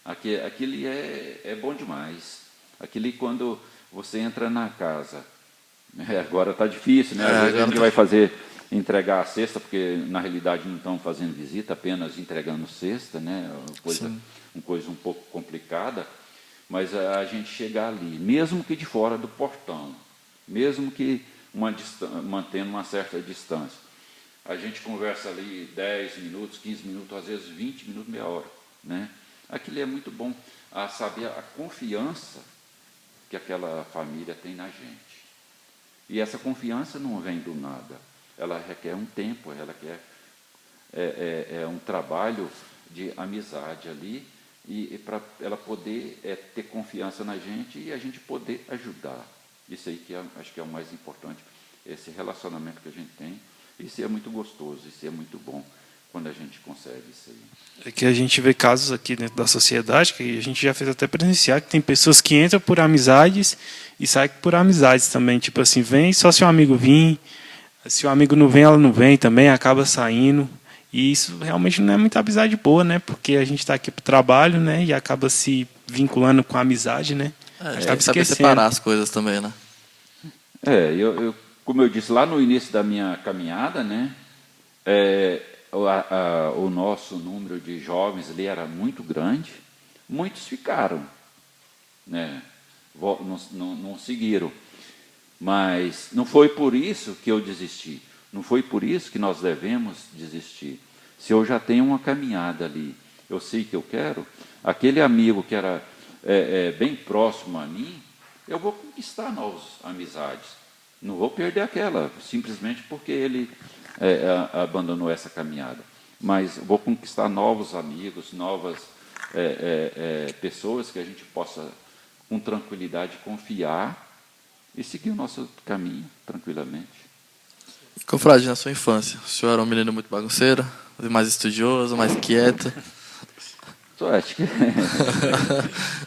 Aquilo é bom demais. Aquilo quando você entra na casa, agora está difícil, né? Às vezes a gente vai entregar a cesta, porque na realidade não estão fazendo visita, apenas entregando cesta, né? Uma coisa um pouco complicada, mas a gente chegar ali, mesmo que de fora do portão, mesmo que mantendo uma certa distância, a gente conversa ali 10 minutos, 15 minutos, às vezes 20 minutos, meia hora, né? Aquilo é muito bom, a saber a confiança que aquela família tem na gente. E essa confiança não vem do nada. Ela requer um tempo, ela quer um trabalho de amizade ali, e para ela poder ter confiança na gente e a gente poder ajudar. Isso aí que acho que é o mais importante, esse relacionamento que a gente tem. Isso é muito gostoso, isso é muito bom quando a gente consegue isso aí. É que a gente vê casos aqui dentro da sociedade, que a gente já fez até presenciar, que tem pessoas que entram por amizades e saem por amizades também. Tipo assim, vem só se o amigo vir, se o amigo não vem, ela não vem também, acaba saindo. E isso realmente não é muita amizade boa, né? Porque a gente está aqui para o trabalho, né? E acaba se vinculando com a amizade, né? Acaba saber esquecendo. separar as coisas também, né? Como eu disse lá no início da minha caminhada, né? O nosso número de jovens ali era muito grande, muitos ficaram, né? Não seguiram, mas não foi por isso que eu desisti, não foi por isso que nós devemos desistir. Se eu já tenho uma caminhada ali, eu sei que eu quero, aquele amigo que era bem próximo a mim, eu vou conquistar novas amizades, não vou perder aquela, simplesmente porque ele abandonou essa caminhada, mas vou conquistar novos amigos, novas pessoas que a gente possa, com tranquilidade, confiar e seguir o nosso caminho tranquilamente. Confrade, na sua infância, o senhor era um menino muito bagunceiro, mais estudioso, mais quieto?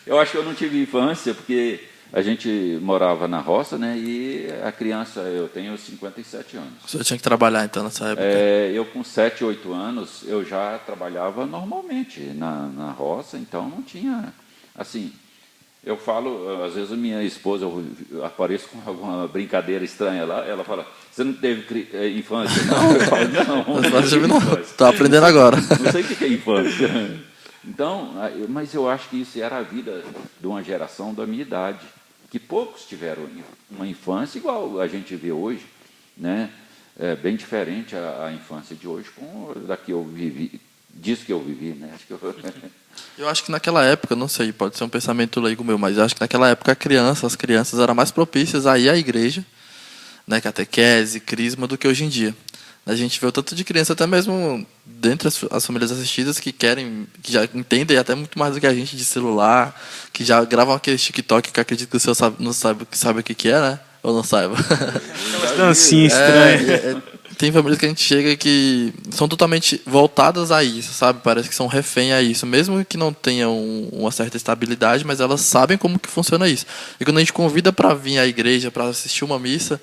Eu acho que eu não tive infância, porque a gente morava na roça, né? E a criança, eu tenho 57 anos. O senhor tinha que trabalhar, então, nessa época? Eu, com 7, 8 anos, eu já trabalhava normalmente na roça, então não tinha, assim... Eu falo, às vezes a minha esposa, eu apareço com alguma brincadeira estranha lá, ela fala, você não teve infância? Não, eu falo, não. Estou aprendendo agora. Não sei o que é infância. Então, mas eu acho que isso era a vida de uma geração da minha idade, que poucos tiveram uma infância igual a gente vê hoje, né? É bem diferente a infância de hoje com da que eu vivi, diz que eu vivi, né? Acho que eu acho que naquela época, não sei, pode ser um pensamento leigo meu, mas eu acho que naquela época as crianças eram mais propícias a ir à igreja, né, catequese, crisma, do que hoje em dia. A gente vê o tanto de criança, até mesmo dentre as famílias assistidas, que já entendem até muito mais do que a gente de celular, que já gravam aquele TikTok que eu acredito que o senhor sabe o que é, né? Ou não saiba? Dancinha estranha. Tem famílias que a gente chega que são totalmente voltadas a isso, sabe? Parece que são refém a isso, mesmo que não tenham uma certa estabilidade, mas elas sabem como que funciona isso. E quando a gente convida para vir à igreja, para assistir uma missa,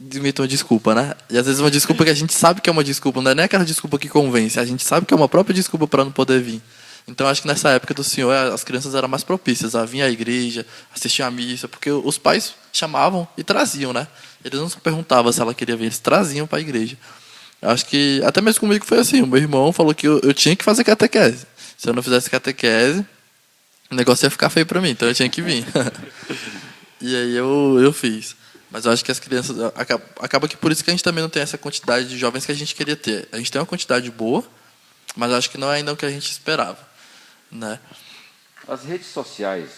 inventam uma desculpa, né? E às vezes uma desculpa que a gente sabe que é uma desculpa, não é nem aquela desculpa que convence, a gente sabe que é uma própria desculpa para não poder vir. Então acho que nessa época do senhor as crianças eram mais propícias a vir à igreja, assistir a missa, porque os pais chamavam e traziam, né? Eles não só perguntavam se ela queria vir, eles traziam para a igreja. Acho que até mesmo comigo foi assim, o meu irmão falou que eu tinha que fazer catequese. Se eu não fizesse catequese, o negócio ia ficar feio para mim, então eu tinha que vir. E aí eu fiz. Mas eu acho que as crianças... Acaba que por isso que a gente também não tem essa quantidade de jovens que a gente queria ter. A gente tem uma quantidade boa, mas acho que não é ainda o que a gente esperava, né? As redes sociais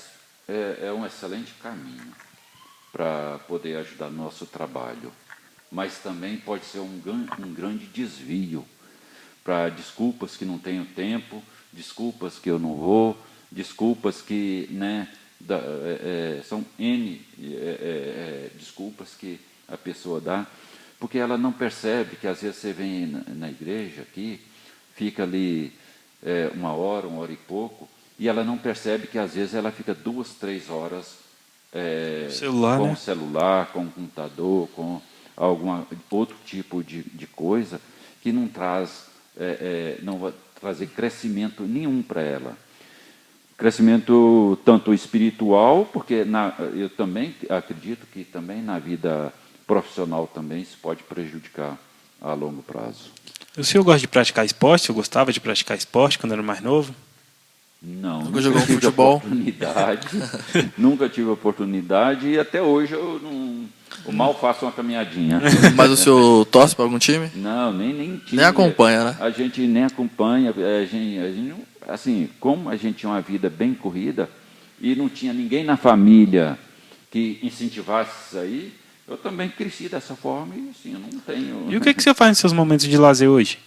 é um excelente caminho para poder ajudar no nosso trabalho, mas também pode ser um grande desvio para desculpas que não tenho tempo, desculpas que eu não vou, desculpas que, né, são N desculpas que a pessoa dá, porque ela não percebe que às vezes você vem na igreja aqui, fica ali 1 hora e pouco, e ela não percebe que às vezes ela fica 2, 3 horas celular, com né? o celular, com o computador, com algum outro tipo de coisa que não não vai trazer crescimento nenhum para ela. Crescimento tanto espiritual, porque eu também acredito que também na vida profissional também isso pode prejudicar a longo prazo. O senhor gosta de praticar esporte? Eu gostava de praticar esporte quando era mais novo? Não, nunca jogou tive futebol? Oportunidade, nunca tive oportunidade e até hoje eu mal faço uma caminhadinha. Mas o senhor torce para algum time? Não, nem time. Nem acompanha, né? A gente nem acompanha. A gente, assim, como a gente tinha uma vida bem corrida e não tinha ninguém na família que incentivasse isso aí, eu também cresci dessa forma e assim, eu não tenho... E o que você faz nos seus momentos de lazer hoje?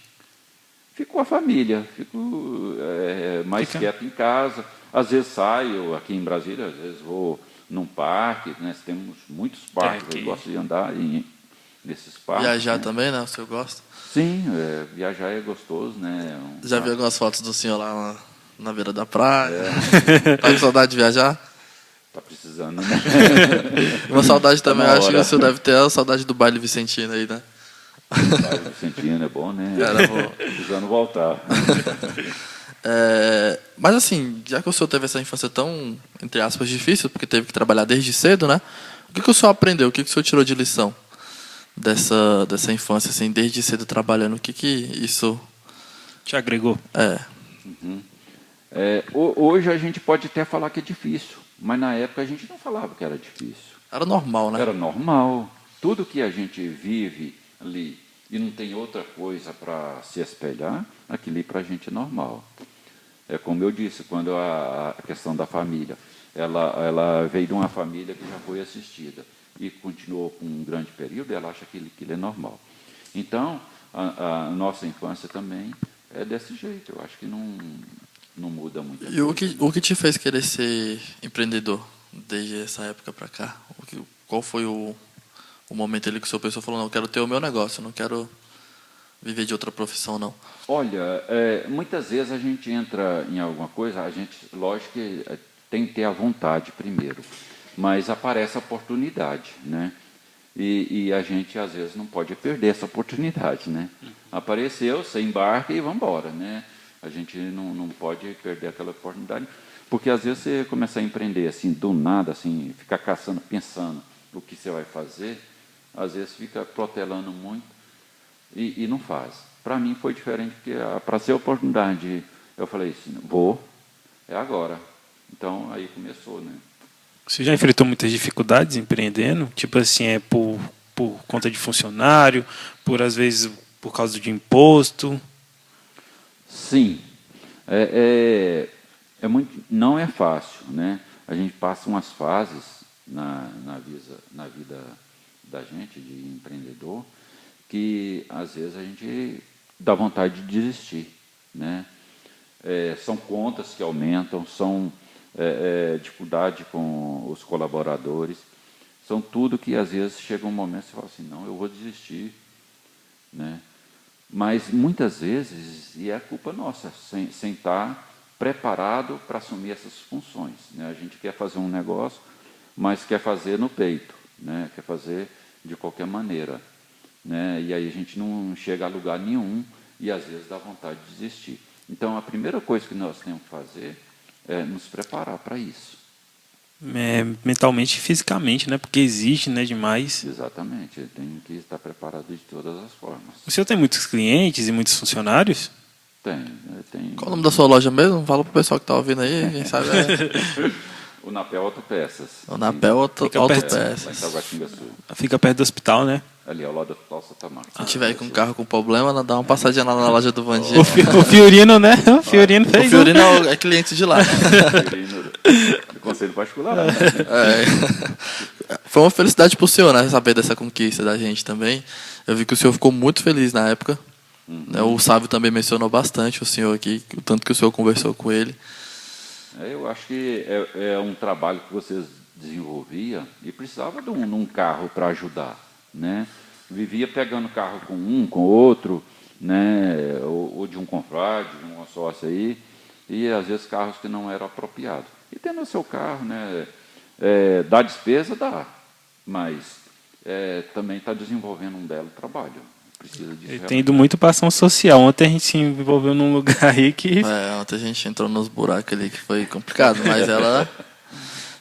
Fico com a família, fico mais quieto em casa. Às vezes saio aqui em Brasília, às vezes vou num parque, né? Temos muitos parques, eu gosto de andar nesses parques. Viajar né? também, né? O senhor gosta? Sim, viajar é gostoso, né? Já vi algumas fotos do senhor lá na beira da praia. Tá com saudade de viajar? Tá precisando, né? Uma saudade também, acho que o hora. senhor deve ter a saudade do baile vicentino aí, né? O baile vicentino é bom, né? Era bom. Precisando voltar. Mas assim, já que o senhor teve essa infância tão, entre aspas, difícil, porque teve que trabalhar desde cedo, né? O que o senhor aprendeu? O que o senhor tirou de lição dessa infância, assim, desde cedo trabalhando? O que isso te agregou? Hoje a gente pode até falar que é difícil, mas na época a gente não falava que era difícil. Era normal, né? Era normal. Tudo que a gente vive ali e não tem outra coisa para se espelhar, aquilo ali para a gente é normal. É como eu disse, quando a questão da família, ela veio de uma família que já foi assistida e continuou com um grande período, ela acha que aquilo é normal. Então, a nossa infância também é desse jeito. Eu acho que não muda muito. E o que te fez querer ser empreendedor desde essa época para cá? Qual foi o o momento ali que o senhor pensou, falou, não, eu quero ter o meu negócio, eu não quero viver de outra profissão, não? Olha, muitas vezes a gente entra em alguma coisa, a gente, lógico que tem que ter a vontade primeiro, mas aparece a oportunidade, né? E a gente, às vezes, não pode perder essa oportunidade, né? Apareceu, você embarca e vamos embora, né? A gente não pode perder aquela oportunidade, porque, às vezes, você começa a empreender, assim, do nada, assim, ficar caçando, pensando o que você vai fazer, às vezes fica protelando muito e não faz. Para mim foi diferente, porque para ser a oportunidade, eu falei assim, é agora. Então, aí começou, né? Você já enfrentou muitas dificuldades empreendendo? Tipo assim, por conta de funcionário, às vezes por causa de imposto? Sim. Não é fácil, né? A gente passa umas fases na vida da gente, de empreendedor, que às vezes a gente dá vontade de desistir, né? São contas que aumentam, são dificuldade com os colaboradores, são tudo que às vezes chega um momento que você fala assim, não, eu vou desistir, né? Mas muitas vezes, e é culpa nossa, sem estar preparado para assumir essas funções, né? A gente quer fazer um negócio, mas quer fazer no peito, né? Quer fazer de qualquer maneira, né? E aí a gente não chega a lugar nenhum e às vezes dá vontade de desistir. Então a primeira coisa que nós temos que fazer é nos preparar para isso. Mentalmente e fisicamente, né? Porque exige, né, demais. Exatamente, tem que estar preparado de todas as formas. O senhor tem muitos clientes e muitos funcionários? Tem. Qual o nome da sua loja mesmo? Fala pro pessoal que está ouvindo aí, quem sabe. O Napel Autopeças. O Napel Autopeças. Lá em Taguatinga Sul. Fica perto do hospital, né? Ali ao lado do Hospital Santa Marta. Se tiver com um carro com problema, dá uma passadinha lá na loja do Vandinho. O Fiorino, né? O Fiorino fez. O Fiorino é cliente de lá. Do Conselho Particular. Né? Foi uma felicidade pro senhor, né? Saber dessa conquista da gente também. Eu vi que o senhor ficou muito feliz na época. O Sávio também mencionou bastante o senhor aqui, o tanto que o senhor conversou com ele. Eu acho que é um trabalho que vocês desenvolviam e precisava de um carro para ajudar, né? Vivia pegando carro com um, com outro, né? Ou de um confrade, de um consórcio aí, e às vezes carros que não eram apropriados. E tendo o seu carro, né? Dá despesa, dá, mas também está desenvolvendo um belo trabalho. Precisa disso. Tem ido muito para ação social. Ontem a gente se envolveu num lugar aí que... Ontem a gente entrou nos buracos ali que foi complicado, mas ela...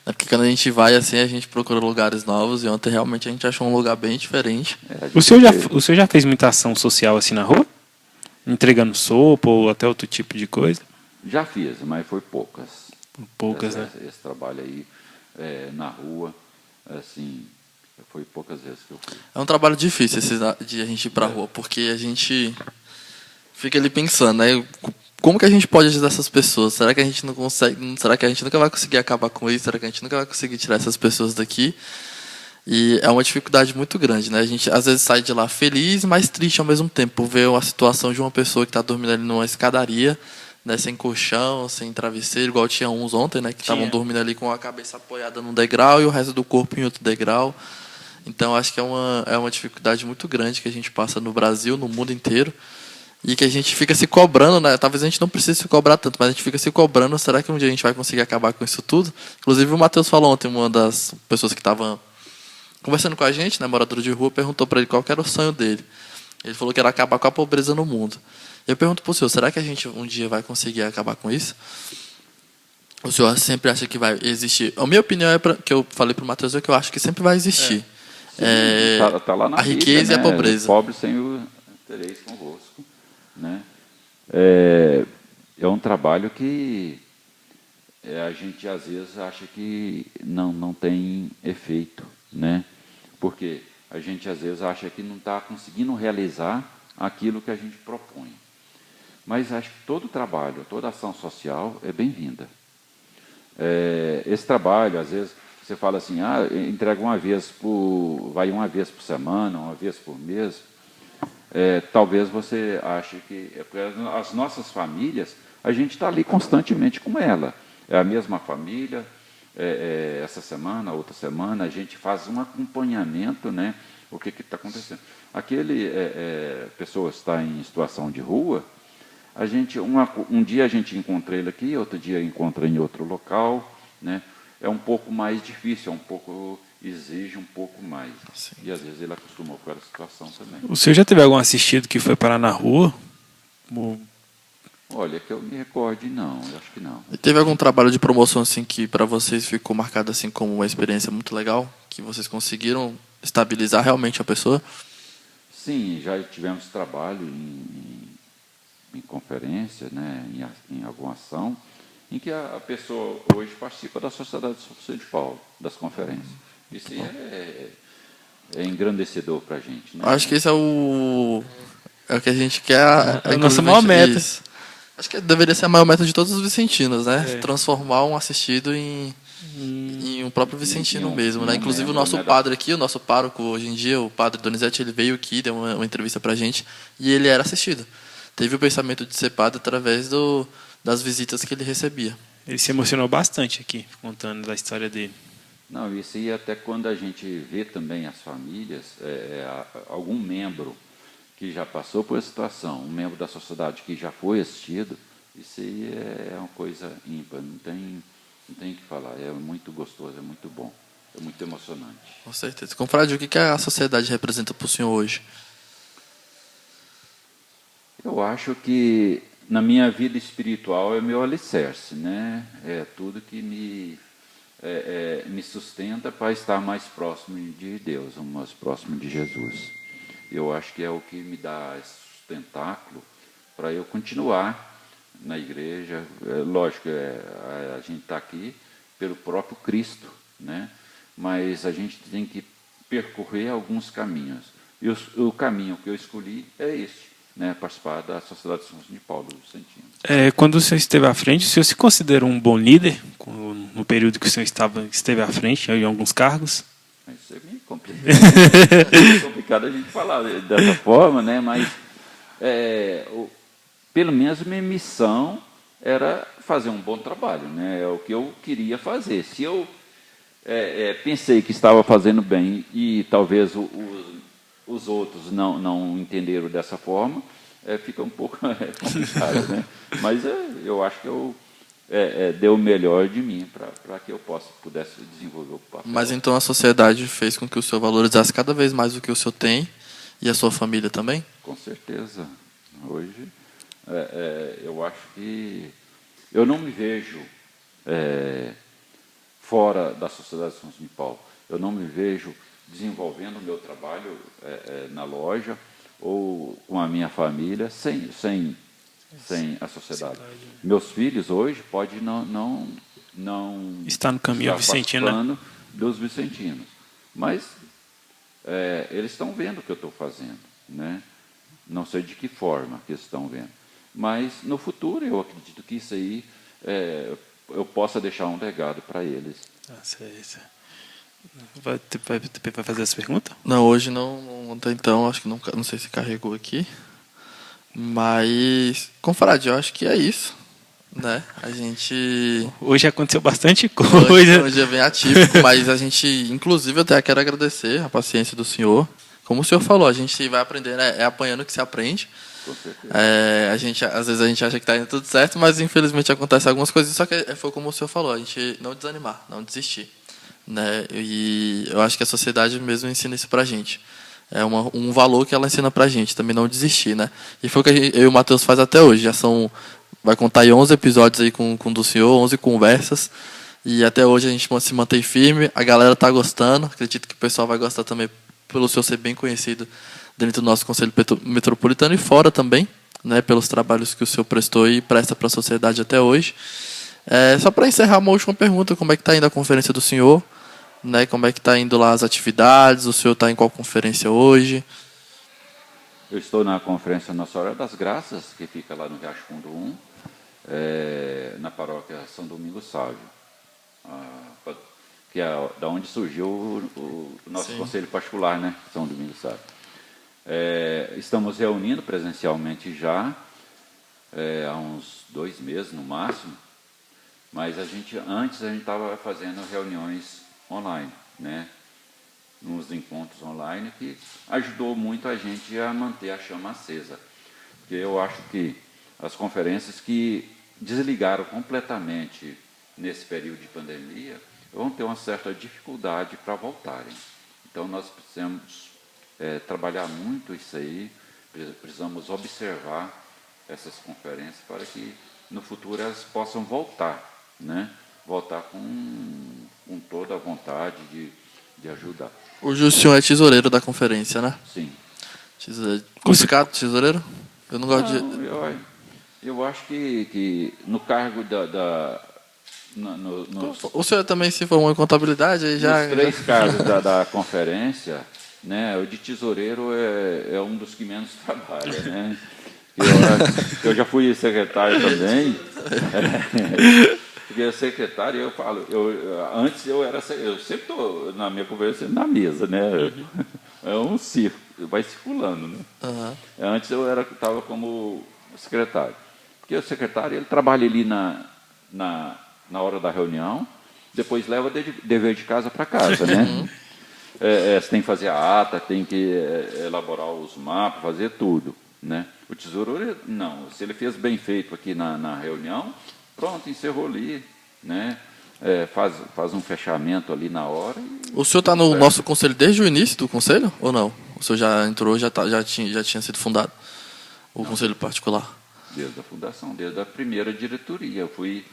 É porque quando a gente vai assim, a gente procura lugares novos, e ontem realmente a gente achou um lugar bem diferente. O senhor já fez muita ação social assim na rua? Entregando sopa ou até outro tipo de coisa? Já fiz, mas foi poucas. Poucas, né? Esse trabalho aí na rua, assim... Foi poucas vezes que eu fui. É um trabalho difícil esse de a gente ir para a rua, porque a gente fica ali pensando, né? Como que a gente pode ajudar essas pessoas? Será que a gente não consegue? Será que a gente nunca vai conseguir acabar com isso? Será que a gente nunca vai conseguir tirar essas pessoas daqui? E é uma dificuldade muito grande, né? A gente às vezes sai de lá feliz, mas triste ao mesmo tempo, por ver a situação de uma pessoa que está dormindo ali numa escadaria, né, sem colchão, sem travesseiro, igual tinha uns ontem, né, que estavam dormindo ali com a cabeça apoiada num degrau e o resto do corpo em outro degrau. Então, acho que é uma dificuldade muito grande que a gente passa no Brasil, no mundo inteiro, e que a gente fica se cobrando, né? Talvez a gente não precise se cobrar tanto, mas a gente fica se cobrando, será que um dia a gente vai conseguir acabar com isso tudo? Inclusive, o Matheus falou ontem, uma das pessoas que estava conversando com a gente, né, morador de rua, perguntou para ele qual que era o sonho dele. Ele falou que era acabar com a pobreza no mundo. Eu pergunto para o senhor, será que a gente um dia vai conseguir acabar com isso? O senhor sempre acha que vai existir? A minha opinião que eu falei para o Matheus é que eu acho que sempre vai existir. Tá lá na a riqueza, né? E a pobreza. Pobre sem o tereis convosco, né? É um trabalho que a gente às vezes acha que não tem efeito, né? Porque a gente às vezes acha que não está conseguindo realizar aquilo que a gente propõe. Mas acho que todo trabalho, toda ação social é bem-vinda. Esse trabalho, às vezes, você fala assim, entrega uma vez uma vez por semana, uma vez por mês. Talvez você ache que... Porque as nossas famílias, a gente está ali constantemente com ela. É a mesma família, essa semana, outra semana, a gente faz um acompanhamento, né, o que está acontecendo. Aquele pessoa está em situação de rua, um dia a gente encontra ele aqui, outro dia encontra em outro local, né? É um pouco mais difícil, exige um pouco mais. Sim. E às vezes ele acostumou com essa situação também. O senhor já teve algum assistido que foi parar na rua? Olha, que eu me recorde, não, eu acho que não. E teve algum trabalho de promoção assim que para vocês ficou marcado assim como uma experiência muito legal, que vocês conseguiram estabilizar realmente a pessoa? Sim, já tivemos trabalho em conferência, né, em alguma ação, em que a pessoa hoje participa da Sociedade de São Vicente de Paulo, das conferências. Isso é engrandecedor para a gente. Né? Acho que esse é o que a gente quer. É a nossa maior meta. Isso. Acho que deveria ser a maior meta de todos os vicentinos, né? É. Transformar um assistido em um próprio vicentino mesmo, né? Inclusive o nosso padre aqui, o nosso pároco hoje em dia, o padre Donizete, ele veio aqui, deu uma entrevista pra gente, e ele era assistido. Teve o pensamento de ser padre através das visitas que ele recebia. Ele se emocionou bastante aqui, contando da história dele. Não, isso aí até quando a gente vê também as famílias, algum membro que já passou por essa situação, um membro da sociedade que já foi assistido, isso aí é uma coisa ímpar, não tem o que falar, é muito gostoso, é muito bom, é muito emocionante. Com certeza. Confrade, o que a sociedade representa para o senhor hoje? Eu acho que na minha vida espiritual é meu alicerce, né? É tudo que me sustenta para estar mais próximo de Deus, mais próximo de Jesus. Eu acho que é o que me dá esse sustentáculo para eu continuar na igreja. Lógico, a gente está aqui pelo próprio Cristo, né? Mas a gente tem que percorrer alguns caminhos. E o caminho que eu escolhi é esse, né? Participar da Sociedade de São Vicente de Paulo do Vicentino. Quando o senhor esteve à frente, o senhor se considerou um bom líder no período que o senhor esteve à frente, em alguns cargos? Isso é meio complicado. É complicado a gente falar dessa forma, né? Mas pelo menos minha missão era fazer um bom trabalho, né? É o que eu queria fazer. Se eu pensei que estava fazendo bem e talvez os outros não entenderam dessa forma, fica um pouco complicado, né? Mas eu acho que eu deu o melhor de mim para que eu pudesse desenvolver o papel. Mas então a sociedade fez com que o senhor valorizasse cada vez mais o que o senhor tem e a sua família também? Com certeza. Hoje, eu acho que eu não me vejo fora da Sociedade de São Vicente de Paulo. Eu não me vejo desenvolvendo o meu trabalho na loja ou com a minha família sem a sociedade. Meus filhos hoje podem não está no caminho vicentino, participando dos vicentinos, mas eles estão vendo o que eu estou fazendo, né? Não sei de que forma que eles estão vendo, mas no futuro eu acredito que isso aí eu possa deixar um legado para eles. Vai fazer essa pergunta? Não, hoje não tem, então, acho que não sei se carregou aqui. Mas, confrade, eu acho que é isso, né? A gente... Hoje aconteceu bastante coisa. Hoje é bem atípico, mas a gente, inclusive, eu até quero agradecer a paciência do senhor. Como o senhor falou, a gente vai aprender, né? É apanhando que se aprende. Com certeza. Às vezes a gente acha que está indo tudo certo, mas infelizmente acontecem algumas coisas. Só que foi como o senhor falou, a gente não desanimar, não desistir, né? E eu acho que a sociedade mesmo ensina isso pra gente. É um valor que ela ensina pra gente, também não desistir, né? E foi o que eu e o Matheus faz até hoje. Vai contar aí 11 episódios aí com do senhor, 11 conversas. E até hoje a gente se mantém firme. A galera tá gostando. Acredito que o pessoal vai gostar também pelo senhor ser bem conhecido dentro do nosso Conselho Metropolitano e fora também, né? Pelos trabalhos que o senhor prestou e presta para a sociedade até hoje. Só para encerrar, uma última pergunta. Como é que está indo a conferência do senhor? Né, como é que está indo lá as atividades? O senhor está em qual conferência hoje? Eu estou na conferência Nossa Senhora das Graças, que fica lá no Riacho Fundo 1, na paróquia São Domingos Sávio, que é da onde surgiu o nosso Sim. conselho particular, né? São Domingos Sávio. Estamos reunindo presencialmente já, há uns 2 meses no máximo, mas antes a gente estava fazendo reuniões online, né? nos encontros online, que ajudou muito a gente a manter a chama acesa. Porque eu acho que as conferências que desligaram completamente nesse período de pandemia vão ter uma certa dificuldade para voltarem. Então, nós precisamos trabalhar muito isso aí, precisamos observar essas conferências para que, no futuro, elas possam voltar, né? Voltar com toda a vontade de ajudar. Hoje o senhor é tesoureiro da conferência, né? Sim. Complicado, tesoureiro? Eu não gosto de... Eu acho que no cargo O senhor também se formou em contabilidade? Aí já... Nos 3 cargos da conferência, né, o de tesoureiro é um dos que menos trabalha, né? Eu já fui secretário também. Porque secretário, eu falo, antes eu sempre estou na minha conversa na mesa, né? É um circo, vai circulando, né? Uhum. Antes eu estava como secretário. Porque o secretário, ele trabalha ali na hora da reunião, depois leva dever de casa para casa, né? Você tem que fazer a ata, tem que elaborar os mapas, fazer tudo, né? O tesoureiro, não. Se ele fez bem feito aqui na reunião, pronto, encerrou ali, né? Faz um fechamento ali na hora. O senhor está no nosso conselho desde o início do conselho, ou não? O senhor já entrou, já tinha sido fundado o conselho particular? Desde a fundação, desde a primeira diretoria. Eu fui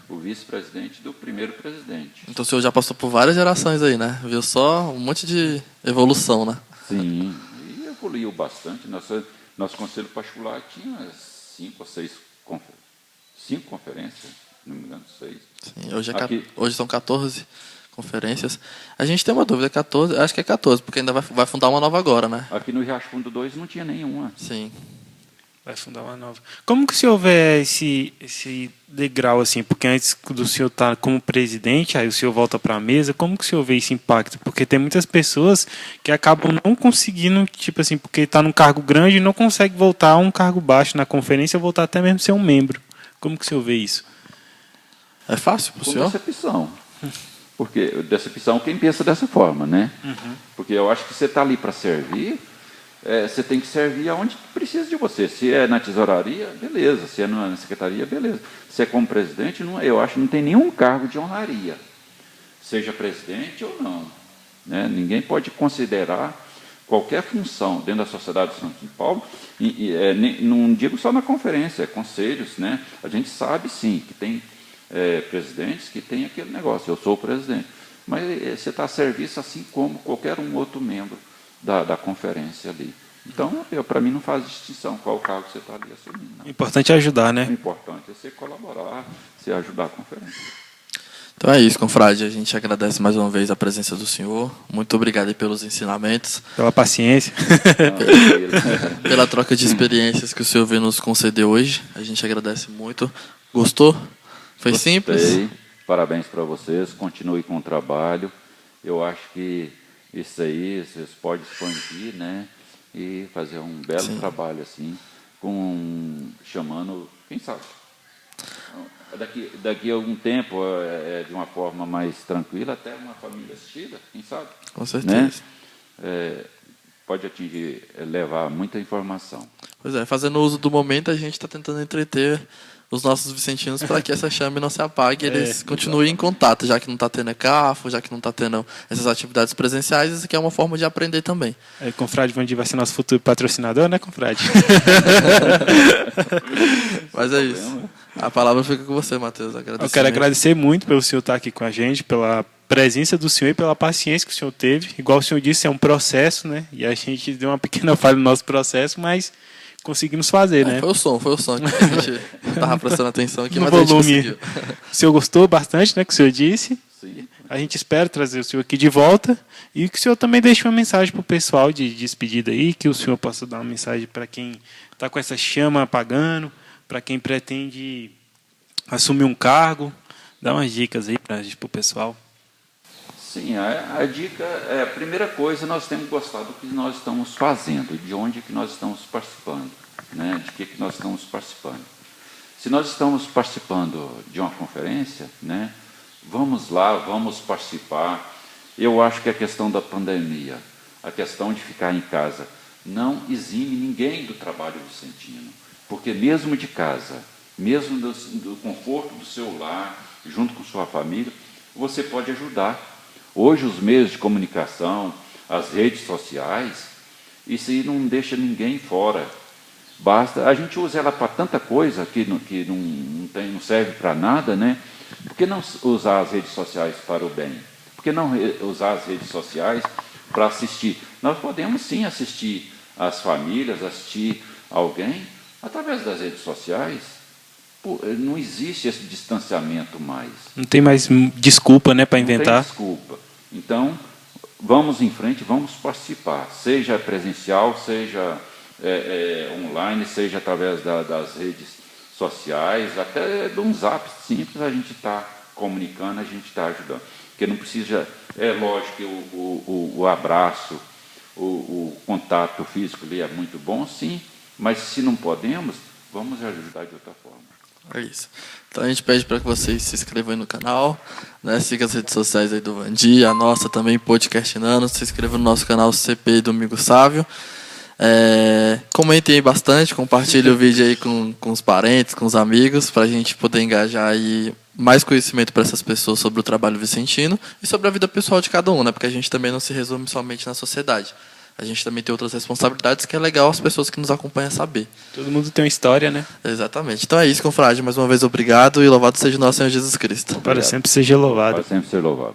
o vice-presidente do primeiro presidente. Então o senhor já passou por várias gerações aí, né? Viu só um monte de evolução, né? Sim, e evoluiu bastante. Nosso conselho particular tinha 5 ou 6 conferências, não me engano, 6. Sim, hoje são 14 conferências. A gente tem uma dúvida, 14, acho que é 14, porque ainda vai fundar uma nova agora, né? Aqui no Riacho Fundo 2 não tinha nenhuma. Sim. Vai fundar uma nova. Como que se houver esse degrau, assim, porque antes do senhor estar como presidente, aí o senhor volta para a mesa, como que o senhor vê esse impacto? Porque tem muitas pessoas que acabam não conseguindo, tipo assim, porque está num cargo grande e não consegue voltar a um cargo baixo na conferência, voltar até mesmo ser um membro. Como que o senhor vê isso? É fácil para o senhor? Decepção. Porque decepção quem pensa dessa forma, né? Porque eu acho que você está ali para servir, você tem que servir aonde precisa de você. Se é na tesouraria, beleza. Se é na secretaria, beleza. Se é como presidente, eu acho que não tem nenhum cargo de honraria. Seja presidente ou não. Né? Ninguém pode considerar qualquer função dentro da Sociedade de São Paulo, não digo só na conferência, conselhos, né? A gente sabe, sim, que tem presidentes que tem aquele negócio, eu sou o presidente. Mas você está a serviço assim como qualquer outro membro da conferência ali. Então, para mim, não faz distinção qual cargo você está ali assumindo. Não. O importante é ajudar, né? O importante é você colaborar, você ajudar a conferência. Então é isso, confrade. A gente agradece mais uma vez a presença do senhor. Muito obrigado aí pelos ensinamentos. Pela paciência. Pela troca de experiências que o senhor veio nos conceder hoje. A gente agradece muito. Gostou? Foi Gostei. Simples? Parabéns para vocês. Continue com o trabalho. Eu acho que isso aí vocês podem expandir, né? E fazer um belo trabalho assim, chamando, quem sabe? Daqui a algum tempo, de uma forma mais tranquila, até uma família assistida, quem sabe? Com certeza. Né? Pode levar muita informação. Pois é, fazendo uso do momento, a gente está tentando entreter os nossos vicentinos para que essa chama não se apague e eles continuem em contato, já que não está tendo ECAFO, já que não está tendo essas atividades presenciais, isso aqui é uma forma de aprender também. Confrade Vandir vai ser nosso futuro patrocinador, né, confrade? Mas é isso. A palavra fica com você, Matheus. Eu quero agradecer muito pelo senhor estar aqui com a gente, pela presença do senhor e pela paciência que o senhor teve. Igual o senhor disse, é um processo, né? E a gente deu uma pequena falha no nosso processo, mas conseguimos fazer, né? Foi o som que a gente estava prestando atenção aqui, no mas volume. a gente conseguiu. O senhor gostou bastante, né, que o senhor disse? Sim. A gente espera trazer o senhor aqui de volta e que o senhor também deixe uma mensagem para o pessoal de despedida aí, que o senhor possa dar uma mensagem para quem está com essa chama apagando, para quem pretende assumir um cargo. Dá umas dicas aí para o pessoal. Sim, a dica a primeira coisa, nós temos que gostar do que nós estamos fazendo, de onde que nós estamos participando, né? De que nós estamos participando. Se nós estamos participando de uma conferência, né? Vamos lá, vamos participar, Eu acho que a questão da pandemia, a questão de ficar em casa, não exime ninguém do trabalho vicentino, porque mesmo de casa, mesmo do conforto do seu lar, junto com sua família, você pode ajudar. Hoje os meios de comunicação, as redes sociais, isso aí não deixa ninguém fora. Basta, a gente usa ela para tanta coisa que não serve para nada, né? Por que não usar as redes sociais para o bem? Por que não usar as redes sociais para assistir? Nós podemos sim assistir as famílias, assistir alguém através das redes sociais. Pô, não existe esse distanciamento mais. Não tem mais desculpa, né, para inventar. Não tem desculpa. Então, vamos em frente, vamos participar, seja presencial, seja online, seja através das redes sociais, até de um zap simples a gente está comunicando, a gente está ajudando. Porque não precisa, é lógico que o abraço, o contato físico ali é muito bom, sim, mas se não podemos, vamos ajudar de outra forma. É isso. Então a gente pede para que vocês se inscrevam aí no canal, né? Siga as redes sociais aí do Vandi, a nossa também, Podcastinando, se inscreva no nosso canal CP Domingo Sávio. Comentem aí bastante, compartilhe o vídeo aí com os parentes, com os amigos, para a gente poder engajar aí mais conhecimento para essas pessoas sobre o trabalho vicentino e sobre a vida pessoal de cada um, né? Porque a gente também não se resume somente na sociedade. A gente também tem outras responsabilidades que é legal as pessoas que nos acompanham saber. Todo mundo tem uma história, né? Exatamente. Então é isso, confrade. Mais uma vez, obrigado e louvado seja o nosso Senhor Jesus Cristo. Para sempre seja louvado. Para sempre ser louvado.